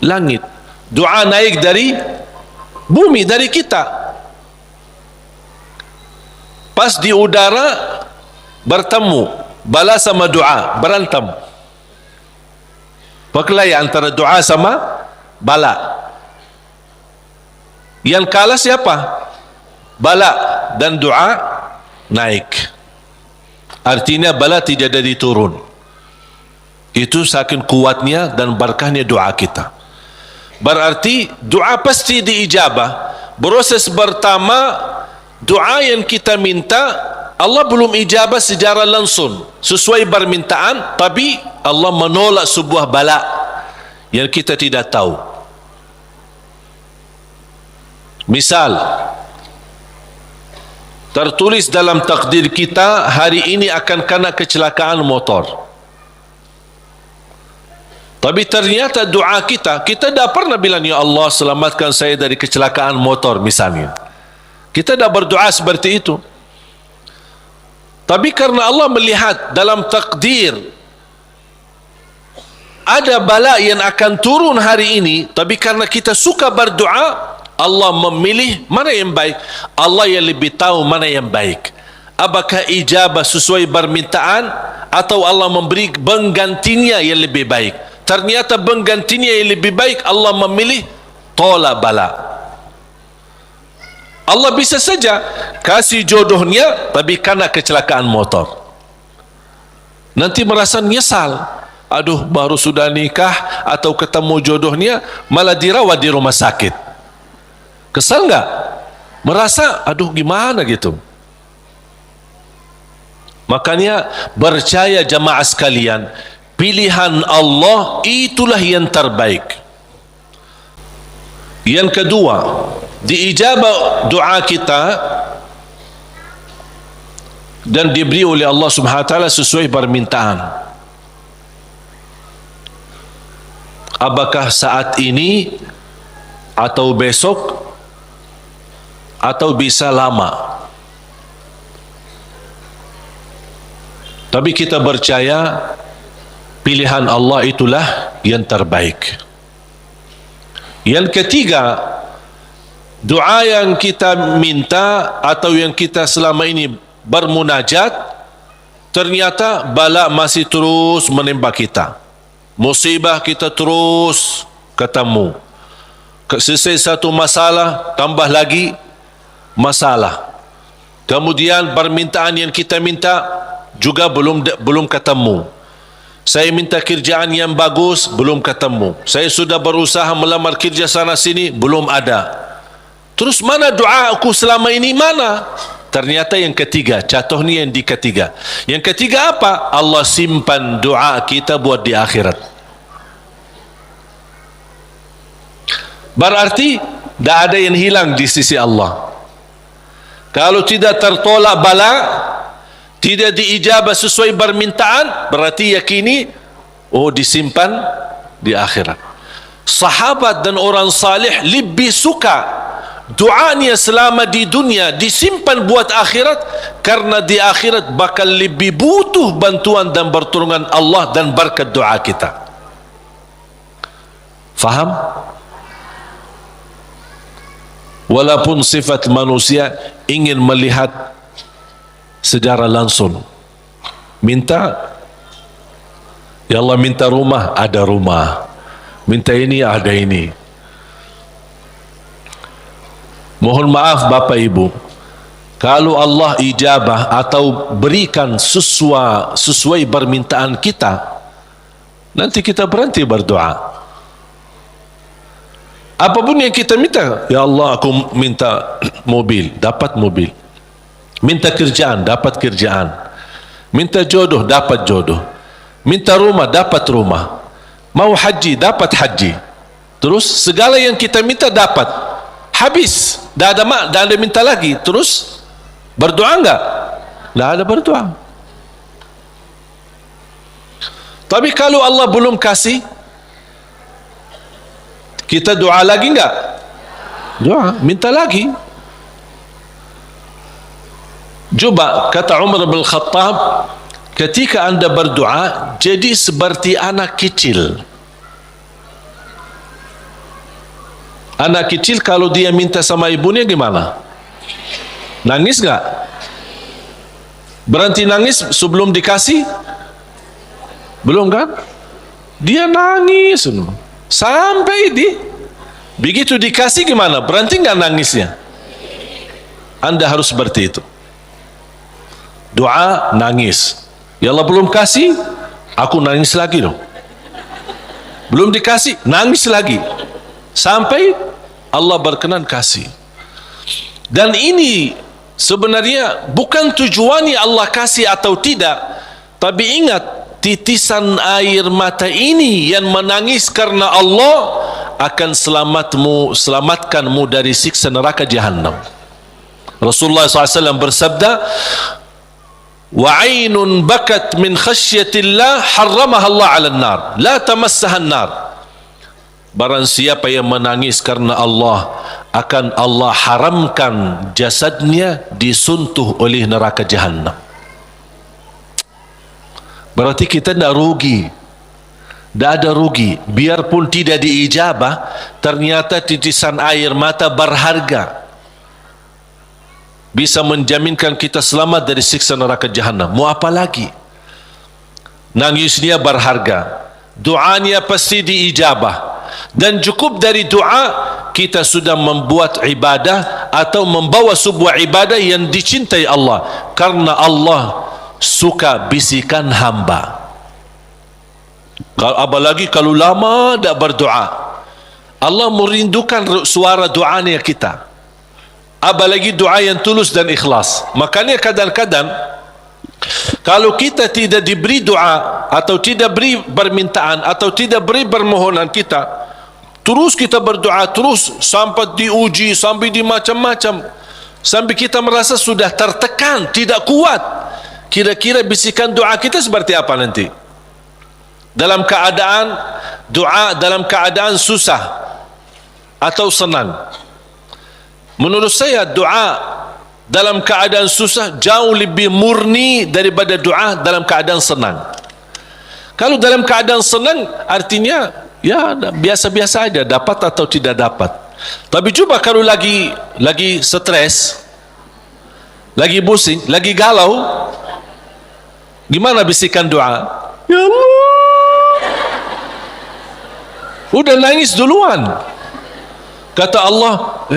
langit. Doa naik dari bumi, dari kita. Pas di udara bertemu, bala sama doa berantem. Berkelahi antara doa sama bala. Yang kalah siapa? Bala, dan doa naik. Artinya bala tidak jadi turun. Itu saking kuatnya dan berkahnya doa kita. Berarti doa pasti diijabah. Proses pertama, doa yang kita minta Allah belum ijabah secara langsung sesuai permintaan, tapi Allah menolak sebuah bala yang kita tidak tahu. Misal, tertulis dalam takdir kita hari ini akan kena kecelakaan motor. Tapi ternyata doa kita tidak pernah bilang, ya Allah selamatkan saya dari kecelakaan motor misalnya. Kita tidak berdoa seperti itu. Tapi karena Allah melihat dalam takdir ada bala yang akan turun hari ini, tapi karena kita suka berdoa, Allah memilih mana yang baik. Allah yang lebih tahu mana yang baik. Apakah ijabah sesuai permintaan atau Allah memberi penggantinya yang lebih baik. Ternyata penggantinya yang lebih baik, Allah memilih tolak bala. Allah bisa saja kasih jodohnya tapi kena kecelakaan motor. Nanti merasa nyesal. Aduh, baru sudah nikah atau ketemu jodohnya malah dirawat di rumah sakit. Kesal enggak? Merasa aduh gimana gitu. Makanya percaya jamaah sekalian, pilihan Allah itulah yang terbaik. Yang kedua, diijabah doa kita dan diberi oleh Allah Subhanahu wa taala sesuai permintaan. Apakah saat ini atau besok atau bisa lama? Tapi kita percaya pilihan Allah itulah yang terbaik. Yang ketiga, doa yang kita minta atau yang kita selama ini bermunajat, ternyata bala masih terus menimpa kita. Musibah kita terus ketemu. Selesai satu masalah, tambah lagi masalah. Kemudian permintaan yang kita minta juga belum ketemu. Saya minta kerjaan yang bagus, belum ketemu. Saya sudah berusaha melamar kerja sana sini, belum ada. Terus mana doa aku selama ini, mana? Ternyata yang ketiga, jatuhnya yang di ketiga. Yang ketiga apa? Allah simpan doa kita buat di akhirat. Berarti tidak ada yang hilang di sisi Allah. Kalau tidak tertolak bala, tidak diijabah sesuai permintaan, berarti yakini disimpan di akhirat. Sahabat dan orang salih lebih suka doanya selama di dunia disimpan buat akhirat, karena di akhirat bakal lebih butuh bantuan dan pertolongan Allah dan berkat doa kita. Faham? Walaupun sifat manusia ingin melihat secara langsung, minta, ya Allah minta rumah, ada rumah, minta ini, ada ini. Mohon maaf Bapak Ibu, kalau Allah ijabah atau berikan sesuai permintaan kita, nanti kita berhenti berdoa. Apapun yang kita minta, ya Allah aku minta mobil, dapat mobil. Minta kerjaan, dapat kerjaan. Minta jodoh, dapat jodoh. Minta rumah, dapat rumah. Mau haji, dapat haji. Terus segala yang kita minta dapat. Habis. dah ada minta lagi, terus berdoa enggak? Dah ada berdoa. Tapi kalau Allah belum kasih, kita doa lagi enggak? Doa, minta lagi. Coba kata Umar bin Khattab, ketika anda berdoa jadi seperti anak kecil. Anak kecil kalau dia minta sama ibunya gimana? Nangis enggak? Berhenti nangis sebelum dikasih? Belum kan? Dia nangis sampai begitu dikasih gimana? Berhenti enggak nangisnya? Anda harus seperti itu. Doa nangis. Ya Allah belum kasih, aku nangis lagi loh. Belum dikasih, nangis lagi. Sampai Allah berkenan kasih. Dan ini sebenarnya bukan tujuannya Allah kasih atau tidak, tapi ingat, titisan air mata ini yang menangis karena Allah akan selamatkanmu dari siksa neraka Jahannam. Rasulullah SAW bersabda, وَعَيْنٌ بَكَتْ مِنْ خَشْيَةِ اللَّهِ حَرَّمَهَا اللَّهُ عَلَى النَّارِ لَا تَمَسَّهَا النَّارِ. Barang siapa yang menangis karena Allah, akan Allah haramkan jasadnya disuntuh oleh neraka Jahannam. Berarti kita tidak rugi, tidak ada rugi. Biarpun tidak diijabah, ternyata titisan air mata berharga, bisa menjaminkan kita selamat dari siksa neraka Jahannam. Mau apa lagi? Nangisnya berharga, doanya pasti diijabah, dan cukup dari doa kita sudah membuat ibadah atau membawa sebuah ibadah yang dicintai Allah, karena Allah suka bisikan hamba. Apalagi kalau lama tak berdoa, Allah merindukan suara doanya kita. Apalagi doa yang tulus dan ikhlas. Makanya kadang-kadang kalau kita tidak diberi doa atau tidak beri permintaan atau tidak beri permohonan kita, terus kita berdoa terus sampai diuji, sampai di macam-macam, sampai kita merasa sudah tertekan, tidak kuat. Kira-kira bisikan doa kita seperti apa nanti? Dalam keadaan doa, dalam keadaan susah atau senang? Menurut saya doa dalam keadaan susah jauh lebih murni daripada doa dalam keadaan senang. Kalau dalam keadaan senang artinya ya biasa-biasa aja, dapat atau tidak dapat. Tapi coba kalau lagi stres, lagi pusing, lagi galau, gimana bisikan doa? Ya Allah, udah nangis duluan. Kata Allah,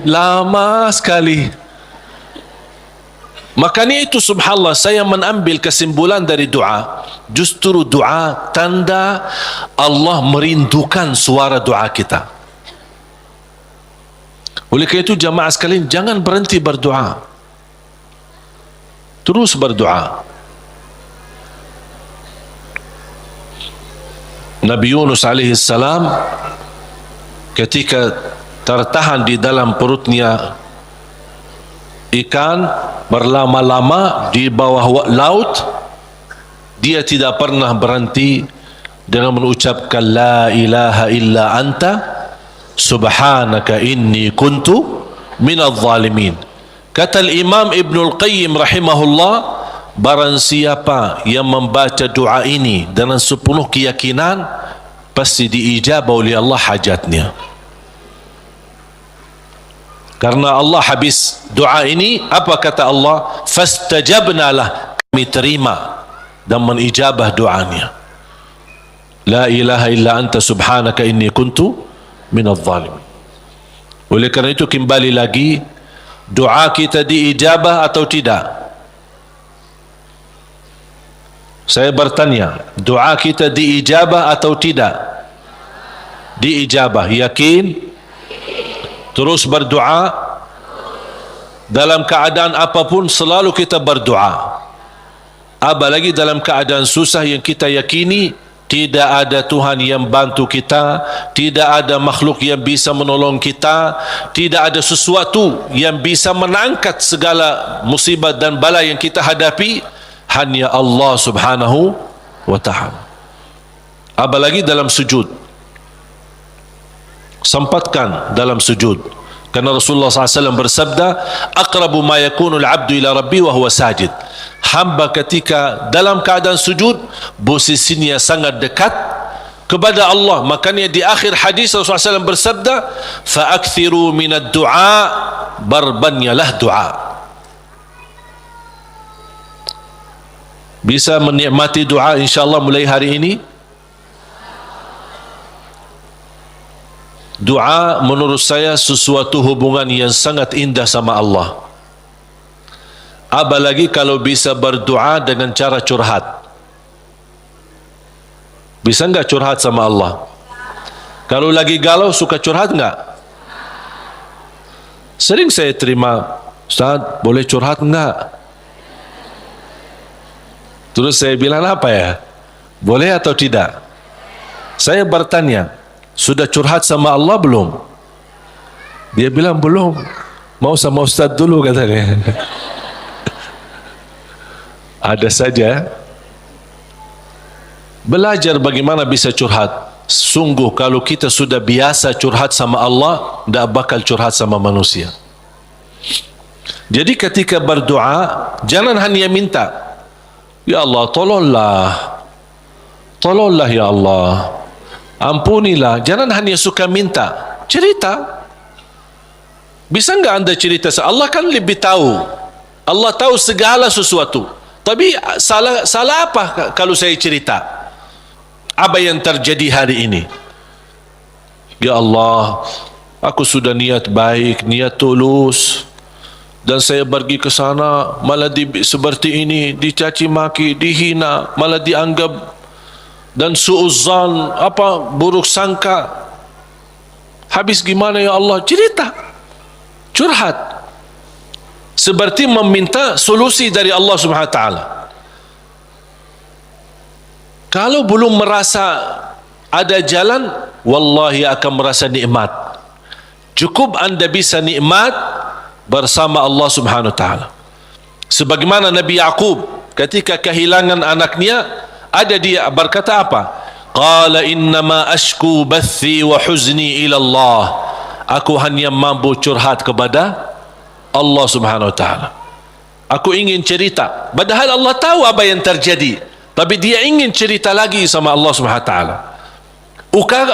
lama sekali. Makanya itu subhanallah, saya mengambil kesimpulan dari doa, justru doa tanda Allah merindukan suara doa kita. Oleh karena itu jamaah sekalian, jangan berhenti berdoa, terus berdoa. Nabi Yunus alaihi salam ketika tertahan di dalam perutnya ikan berlama-lama di bawah laut, dia tidak pernah berhenti dengan mengucapkan la ilaha illa anta subhanaka inni kuntu minadh zalimin. Kata Imam Ibnul Qayyim rahimahullah, barang siapa yang membaca doa ini dengan sepenuh keyakinan, pasti diijabah oleh Allah hajatnya. Karena Allah habis doa ini, apa kata Allah? Fastajabna lah, kami terima dan menijabah doanya. La ilaha illa anta subhanaka inni kuntu minadh zalimin. Oleh kerana itu kembali lagi, doa kita diijabah atau tidak? Saya bertanya, doa kita diijabah atau tidak? Diijabah, yakin? Terus berdoa dalam keadaan apapun, selalu kita berdoa. Apalagi dalam keadaan susah yang kita yakini Tidak ada Tuhan yang bantu kita, tidak ada makhluk yang bisa menolong kita, tidak ada sesuatu yang bisa mengangkat segala musibah dan bala yang kita hadapi, hanya Allah Subhanahu wa ta'ala. Apalagi dalam sujud, sempatkan dalam sujud, karena Rasulullah SAW bersabda, aqrabu ma yakunu al-'abdu ila rabbi wa huwa sajid. Hamba ketika dalam keadaan sujud, posisinya sangat dekat kepada Allah. Makanya di akhir hadis Rasulullah SAW bersabda, fa'akthiru minad du'a, barbanyalah du'a. Bisa menikmati doa insyaAllah mulai hari ini. Doa menurut saya sesuatu hubungan yang sangat indah sama Allah. Apalagi kalau bisa berdoa dengan cara curhat. Bisa enggak curhat sama Allah? Kalau lagi galau suka curhat enggak? Sering saya terima, Ustaz boleh curhat enggak? Terus saya bilang apa ya? Boleh atau tidak? Saya bertanya, sudah curhat sama Allah belum? Dia bilang belum. Mau sama Ustaz dulu katanya. Ada saja. Belajar bagaimana bisa curhat. Sungguh kalau kita sudah biasa curhat sama Allah, tidak bakal curhat sama manusia. Jadi ketika berdoa, jangan hanya minta, ya Allah tolonglah, tolonglah ya Allah, ampunilah. Jangan hanya suka minta, cerita. Bisa enggak anda cerita? Allah kan lebih tahu. Allah tahu segala sesuatu. Tapi salah apa kalau saya cerita apa yang terjadi hari ini? Ya Allah, aku sudah niat baik, niat tulus, dan saya pergi ke sana malah seperti ini, dicaci maki, dihina, malah dianggap, dan suuzzan, buruk sangka. Habis gimana ya Allah? Cerita, curhat, seperti meminta solusi dari Allah Subhanahu wa ta'ala. Kalau belum merasa ada jalan, wallahi akan merasa nikmat. Cukup anda bisa nikmat bersama Allah Subhanahu wa ta'ala. Sebagaimana Nabi Yaqub ketika kehilangan anaknya, ada dia berkata apa? Qala innama ashku bathi wa huzni ila Allah. Aku hanya mampu curhat kepada Allah Subhanahu wa ta'ala. Aku ingin cerita, padahal Allah tahu apa yang terjadi, tapi dia ingin cerita lagi sama Allah Subhanahu wa ta'ala.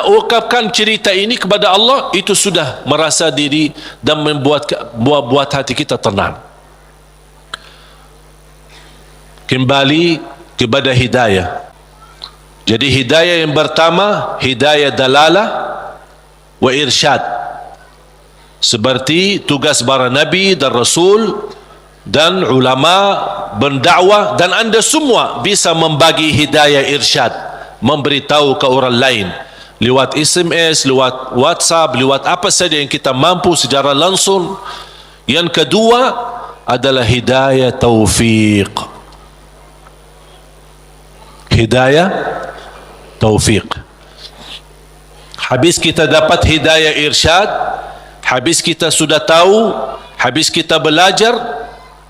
Ungkapkan cerita ini kepada Allah, itu sudah merasa diri dan membuat hati kita tenang. Kembali kepada hidayah. Jadi hidayah yang pertama, hidayah dalalah wa irsyad. Seperti tugas para nabi dan rasul dan ulama berdakwah, dan anda semua bisa membagi hidayah irsyad, memberitahu ke orang lain lewat SMS, lewat WhatsApp, lewat apa saja yang kita mampu secara langsung. Yang kedua adalah hidayah taufiq. Hidayah taufiq. Habis kita dapat hidayah irsyad, habis kita sudah tahu, habis kita belajar,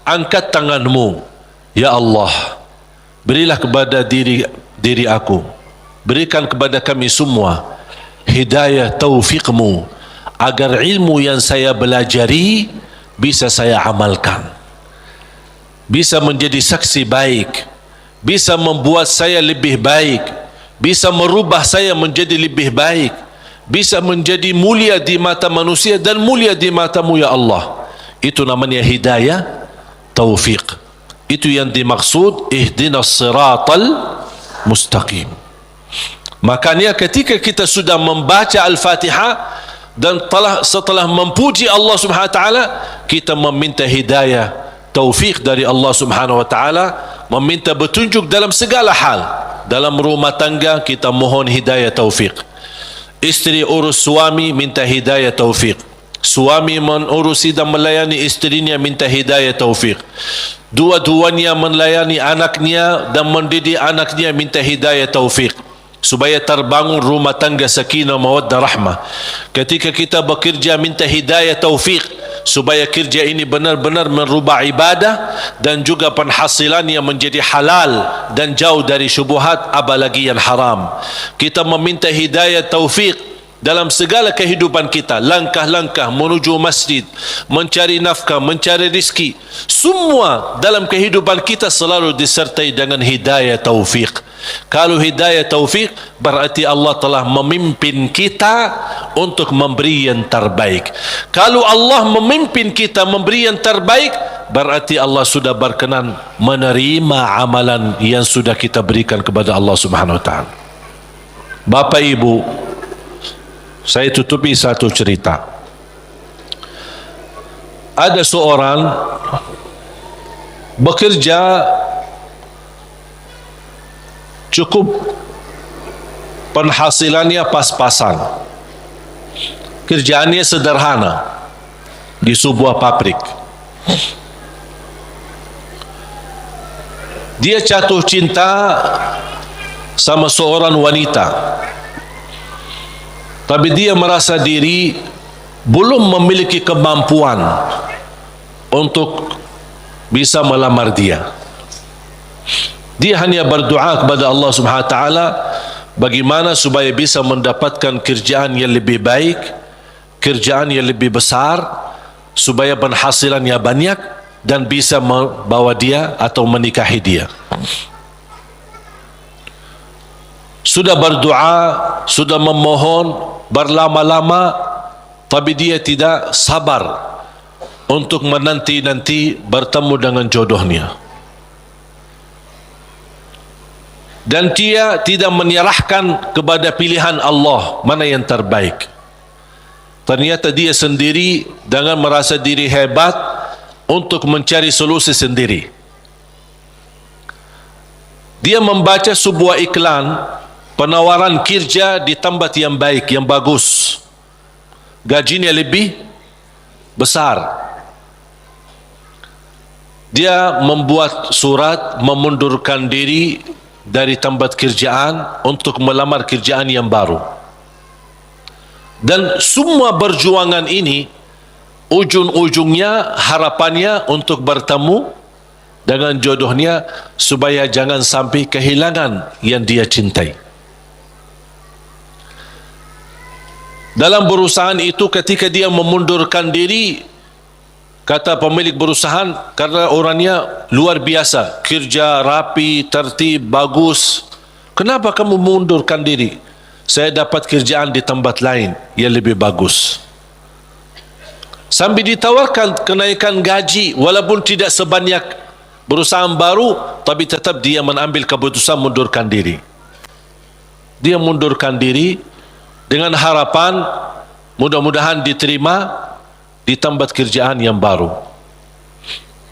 angkat tanganmu, ya Allah, berilah kepada diri aku, berikan kepada kami semua hidayah taufiqmu, agar ilmu yang saya belajari bisa saya amalkan, bisa menjadi saksi baik, bisa membuat saya lebih baik, bisa merubah saya menjadi lebih baik, bisa menjadi mulia di mata manusia dan mulia di matamu ya Allah. Itu namanya hidayah taufiq. Itu yang dimaksud ihdinas siratal mustaqim. Makanya ketika kita sudah membaca Al-Fatihah dan setelah memuji Allah Subhanahu wa taala, kita meminta hidayah taufiq dari Allah Subhanahu wa taala, meminta petunjuk dalam segala hal. Dalam rumah tangga kita mohon hidayah taufiq. Isteri urus suami, minta hidayah taufiq. Suami menurusi dan melayani istrinya, minta hidayah taufiq. Dua-duanya melayani anaknya dan mendidik anaknya, minta hidayah taufiq. supaya terbangun rumah tangga sakinah mawaddah rahmah. Ketika kita bekerja, minta hidayah taufik supaya kerja ini benar-benar merubah ibadah dan juga penghasilannya menjadi halal dan jauh dari syubhat, apalagi yang haram. Kita meminta hidayah taufik dalam segala kehidupan kita, langkah-langkah menuju masjid, mencari nafkah, mencari rizki, semua dalam kehidupan kita selalu disertai dengan hidayah taufik. Kalau hidayah taufik, berarti Allah telah memimpin kita untuk memberi yang terbaik. Kalau Allah memimpin kita memberi yang terbaik, berarti Allah sudah berkenan menerima amalan yang sudah kita berikan kepada Allah Subhanahu wa taala. Bapak Ibu, saya tutupi satu cerita. Ada seorang bekerja cukup, penghasilannya pas-pasan, kerjaannya sederhana di sebuah pabrik. Dia jatuh cinta sama seorang wanita, tapi dia merasa diri belum memiliki kemampuan untuk bisa melamar dia. Dia hanya berdoa kepada Allah Subhanahu wa taala bagaimana supaya bisa mendapatkan kerjaan yang lebih baik, kerjaan yang lebih besar, supaya penghasilannya banyak dan bisa membawa dia atau menikahi dia. Sudah berdoa, sudah memohon berlama-lama, tapi dia tidak sabar untuk menanti-nanti bertemu dengan jodohnya. Dan dia tidak menyerahkan kepada pilihan Allah mana yang terbaik. Ternyata dia sendiri dengan merasa diri hebat untuk mencari solusi sendiri. Dia membaca sebuah iklan penawaran kerja di tempat yang baik, yang bagus, gajinya lebih besar. Dia membuat surat memundurkan diri dari tempat kerjaan untuk melamar kerjaan yang baru. Dan semua perjuangan ini ujung-ujungnya harapannya untuk bertemu dengan jodohnya supaya jangan sampai kehilangan yang dia cintai. Dalam perusahaan itu, ketika dia memundurkan diri, kata pemilik perusahaan, karena orangnya luar biasa, kerja rapi, tertib, bagus, kenapa kamu mundurkan diri? Saya dapat kerjaan di tempat lain yang lebih bagus. Sampai ditawarkan kenaikan gaji, walaupun tidak sebanyak perusahaan baru, tapi tetap dia mengambil keputusan mundurkan diri. Dia mundurkan diri dengan harapan mudah-mudahan diterima di tempat kerjaan yang baru.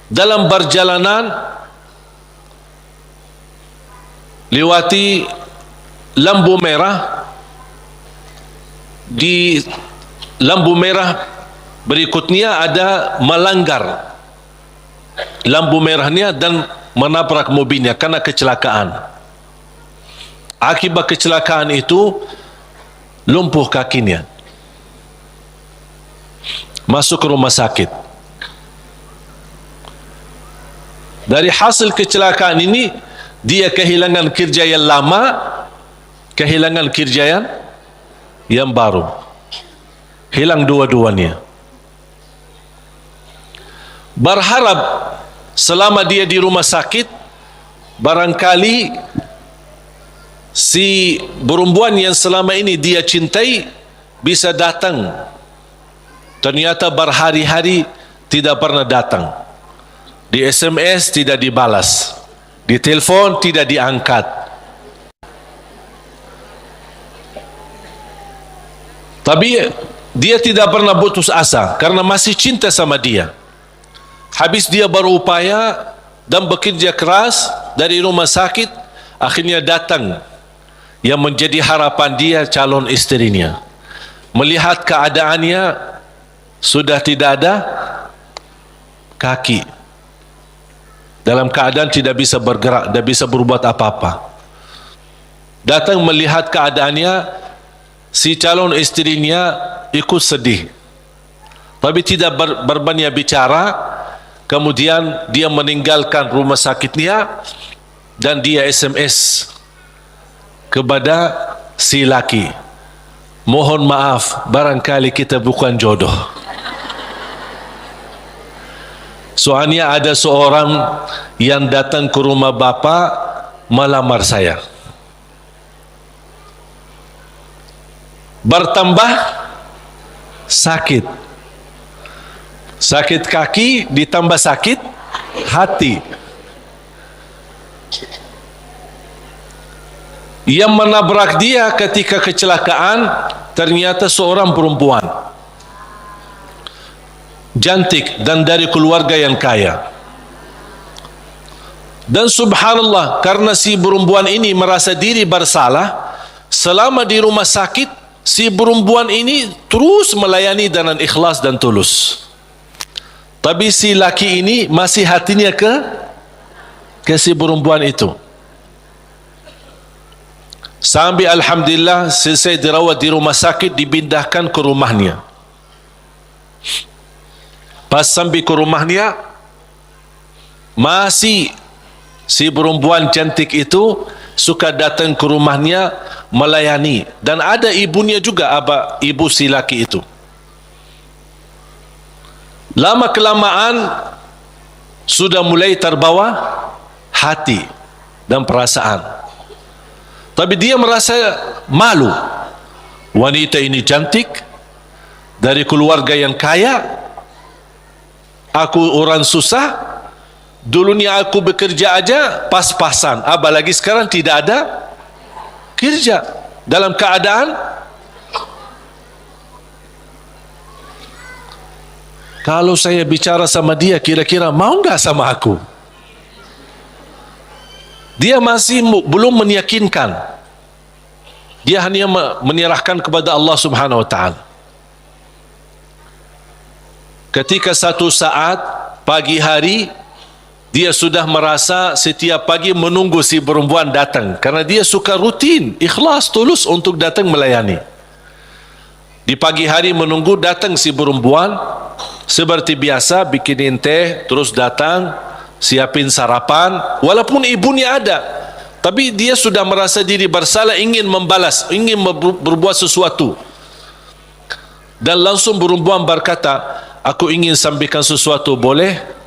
Dalam perjalanan lewati lampu merah, di lampu merah berikutnya ada melanggar lampu merahnya dan menabrak mobilnya karena kecelakaan. Akibat kecelakaan itu lumpuh kakinya, masuk ke rumah sakit. Dari hasil kecelakaan ini, dia kehilangan kerja yang lama, kehilangan kerja yang baru, hilang dua-duanya. Berharap selama dia di rumah sakit, barangkali si perempuan yang selama ini dia cintai bisa datang. Ternyata berhari-hari tidak pernah datang. Di SMS tidak dibalas, di telepon tidak diangkat. Tapi dia tidak pernah putus asa karena masih cinta sama dia. Habis dia berupaya dan bekerja keras dari rumah sakit, akhirnya datang yang menjadi harapan dia, calon istrinya. Melihat keadaannya sudah tidak ada kaki, dalam keadaan tidak bisa bergerak, tidak bisa berbuat apa-apa. datang melihat keadaannya, si calon istrinya ikut sedih, tapi tidak berbanyak bicara. Kemudian dia meninggalkan rumah sakitnya dan dia SMS kepada si laki, mohon maaf, barangkali kita bukan jodoh. Soalnya ada seorang yang datang ke rumah bapa melamar saya. Bertambah sakit. Sakit kaki ditambah sakit hati. Yang menabrak dia ketika kecelakaan ternyata seorang perempuan cantik dan dari keluarga yang kaya. Dan subhanallah, karena si perempuan ini merasa diri bersalah, selama di rumah sakit si perempuan ini terus melayani dengan ikhlas dan tulus. Tapi si laki ini masih hatinya ke si perempuan itu. Sampai alhamdulillah selesai dirawat di rumah sakit, dipindahkan ke rumahnya. Pas sampai ke rumahnya, masih si perempuan cantik itu suka datang ke rumahnya melayani, dan ada ibunya juga, ibu si laki itu. Lama kelamaan sudah mulai terbawa hati dan perasaan, tapi dia merasa malu. Wanita ini cantik, dari keluarga yang kaya, aku orang susah. Dulunya aku bekerja aja pas-pasan, apalagi sekarang tidak ada kerja. Dalam keadaan kalau saya bicara sama dia, kira-kira mau nggak sama aku? Dia masih belum meyakinkan. Dia hanya menyerahkan kepada Allah Subhanahu wa taala. Ketika satu saat pagi hari, dia sudah merasa setiap pagi menunggu si perempuan datang, karena dia suka rutin, ikhlas, tulus untuk datang melayani. Di pagi hari menunggu datang si perempuan, seperti biasa bikinin teh, terus datang, siapin sarapan, walaupun ibunya ada. Tapi dia sudah merasa diri bersalah, ingin membalas, ingin berbuat sesuatu. Dan langsung perempuan berkata, aku ingin sampaikan sesuatu, boleh?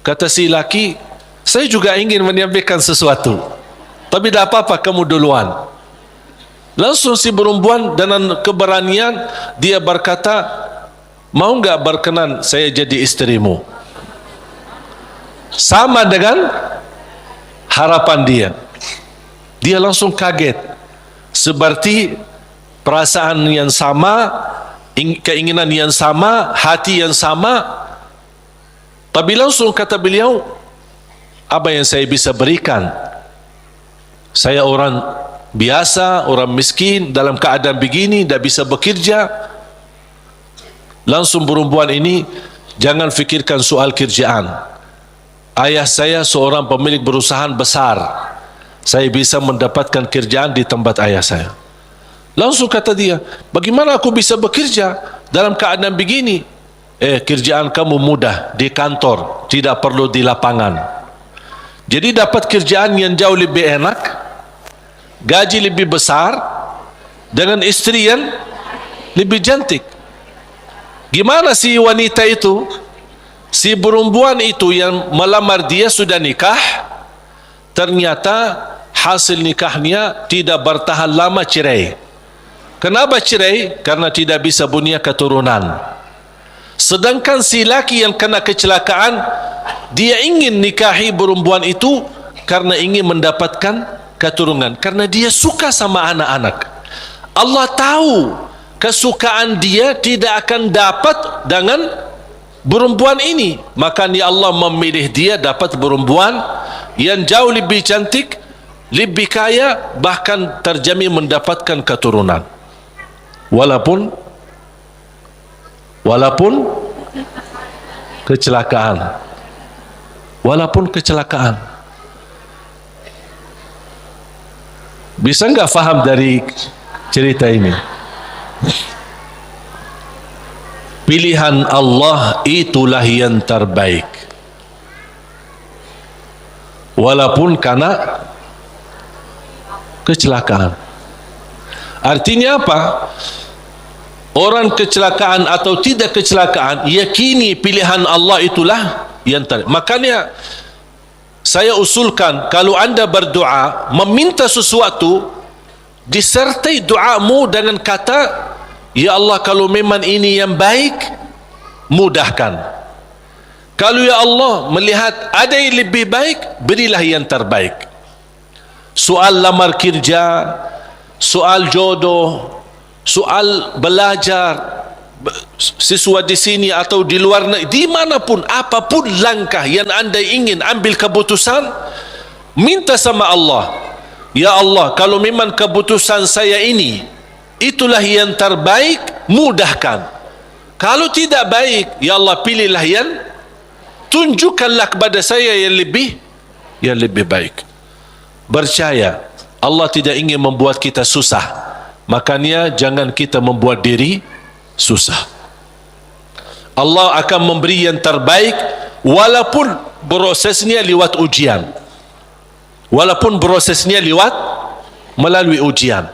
Kata si laki, saya juga ingin menyampaikan sesuatu, tapi tidak apa-apa, kamu duluan. Langsung si perempuan dengan keberanian dia berkata, mau enggak berkenan saya jadi istrimu? Sama dengan harapan dia. Dia langsung kaget, seperti perasaan yang sama, keinginan yang sama, hati yang sama. Tapi langsung kata beliau, apa yang saya bisa berikan? Saya orang biasa, orang miskin, dalam keadaan begini, tidak bisa bekerja. Langsung perempuan ini, jangan fikirkan soal kerjaan. Ayah saya seorang pemilik perusahaan besar, saya bisa mendapatkan kerjaan di tempat ayah saya. Langsung kata dia, bagaimana aku bisa bekerja dalam keadaan begini? Kerjaan kamu mudah di kantor, tidak perlu di lapangan. Jadi dapat kerjaan yang jauh lebih enak, gaji lebih besar, dengan istri yang lebih cantik. Gimana si wanita itu, si perempuan itu yang melamar dia sudah nikah, ternyata hasil nikahnya tidak bertahan lama, cerai. Kenapa cerai? Karena tidak bisa punya keturunan. Sedangkan si laki yang kena kecelakaan, dia ingin nikahi perempuan itu karena ingin mendapatkan keturunan, karena dia suka sama anak-anak. Allah tahu kesukaan dia tidak akan dapat dengan perempuan ini, makanya Allah memilih dia dapat perempuan yang jauh lebih cantik, lebih kaya, bahkan terjamin mendapatkan keturunan. Walaupun kecelakaan, Bisa enggak faham dari cerita ini? Pilihan Allah itulah yang terbaik. Walaupun karena kecelakaan. Artinya apa? Orang kecelakaan atau tidak kecelakaan, yakini pilihan Allah itulah yang terbaik. Makanya saya usulkan, kalau anda berdoa meminta sesuatu, disertai doamu dengan kata, ya Allah, kalau memang ini yang baik, mudahkan. Kalau ya Allah melihat ada yang lebih baik, berilah yang terbaik. Soal lamar kerja, soal jodoh, soal belajar, siswa di sini atau di luar negeri, dimanapun, apapun langkah yang anda ingin ambil keputusan, minta sama Allah, ya Allah, kalau memang keputusan saya ini itulah yang terbaik, mudahkan. Kalau tidak baik, ya Allah, pilihlah yang, tunjukkanlah kepada saya yang lebih baik. Percaya, Allah tidak ingin membuat kita susah, makanya jangan kita membuat diri susah. Allah akan memberi yang terbaik walaupun prosesnya lewat ujian, walaupun prosesnya melalui ujian.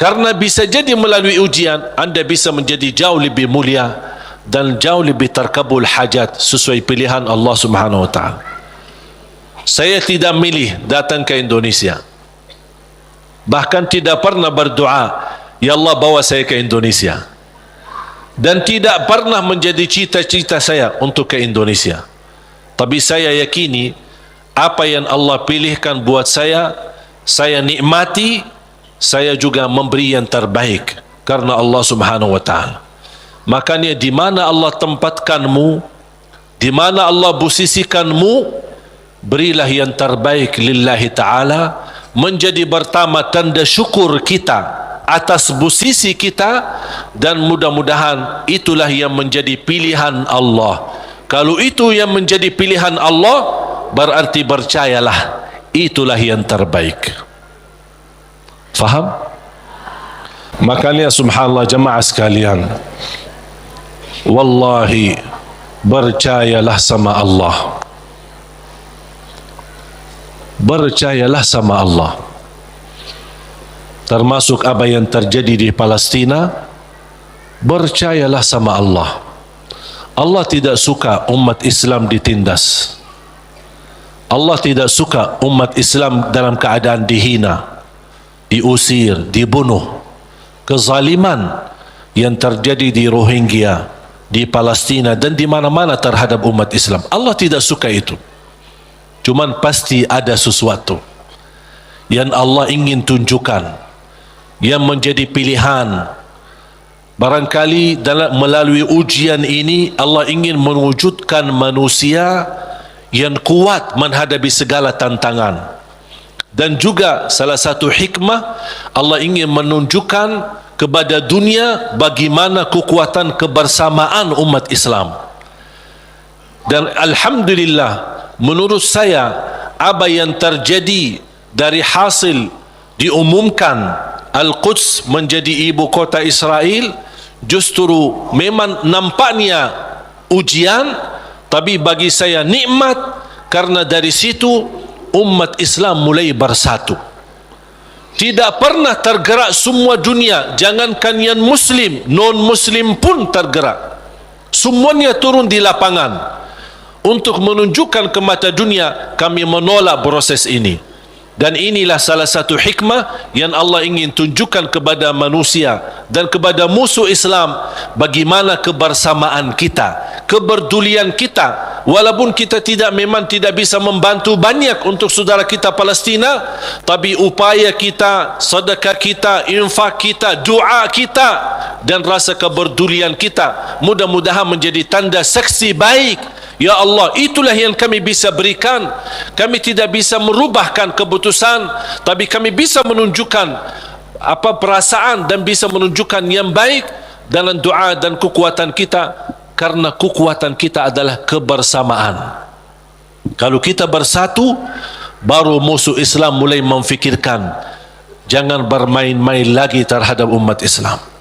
Karena bisa jadi melalui ujian anda bisa menjadi jauh lebih mulia dan jauh lebih terkabul hajat sesuai pilihan Allah Subhanahu wa taala. Saya tidak milih datang ke Indonesia, bahkan tidak pernah berdoa, ya Allah bawa saya ke Indonesia, dan tidak pernah menjadi cita-cita saya untuk ke Indonesia. Tapi saya yakini apa yang Allah pilihkan buat saya nikmati, saya juga memberi yang terbaik karena Allah Subhanahu wa taala. Makanya di mana Allah tempatkanmu, di mana Allah posisikanmu, berilah yang terbaik lillahi ta'ala, menjadi pertama tanda syukur kita atas posisi kita, dan mudah-mudahan itulah yang menjadi pilihan Allah. Kalau itu yang menjadi pilihan Allah, berarti percayalah itulah yang terbaik. Faham? Makanya subhanallah jemaah sekalian, wallahi percayalah sama Allah, percayalah sama Allah. Termasuk apa yang terjadi di Palestina, percayalah sama Allah. Allah tidak suka umat Islam ditindas. Allah tidak suka umat Islam dalam keadaan dihina, diusir, dibunuh. Kezaliman yang terjadi di Rohingya, di Palestina dan di mana-mana terhadap umat Islam, Allah tidak suka itu. Cuman pasti ada sesuatu yang Allah ingin tunjukkan, yang menjadi pilihan. Barangkali melalui ujian ini Allah ingin mewujudkan manusia yang kuat menghadapi segala tantangan. Dan juga salah satu hikmah, Allah ingin menunjukkan kepada dunia bagaimana kekuatan kebersamaan umat Islam. Dan alhamdulillah, menurut saya apa yang terjadi dari hasil diumumkan Al-Quds menjadi ibu kota Israel, justru memang nampaknya ujian, tapi bagi saya nikmat, karena dari situ umat Islam mulai bersatu. Tidak pernah tergerak semua dunia, jangankan yang muslim, non muslim pun tergerak. Semuanya turun di lapangan untuk menunjukkan ke mata dunia, kami menolak proses ini. Dan inilah salah satu hikmah yang Allah ingin tunjukkan kepada manusia dan kepada musuh Islam, bagaimana kebersamaan kita, kepedulian kita. Walaupun kita memang tidak bisa membantu banyak untuk saudara kita Palestina, tapi upaya kita, sedekah kita, infak kita, doa kita dan rasa kepedulian kita mudah-mudahan menjadi tanda saksi baik. Ya Allah, itulah yang kami bisa berikan. Kami tidak bisa merubahkan keputusan, tapi kami bisa menunjukkan apa perasaan dan bisa menunjukkan yang baik dalam doa dan kekuatan kita, karena kekuatan kita adalah kebersamaan. Kalau kita bersatu, baru musuh Islam mulai memfikirkan jangan bermain-main lagi terhadap umat Islam.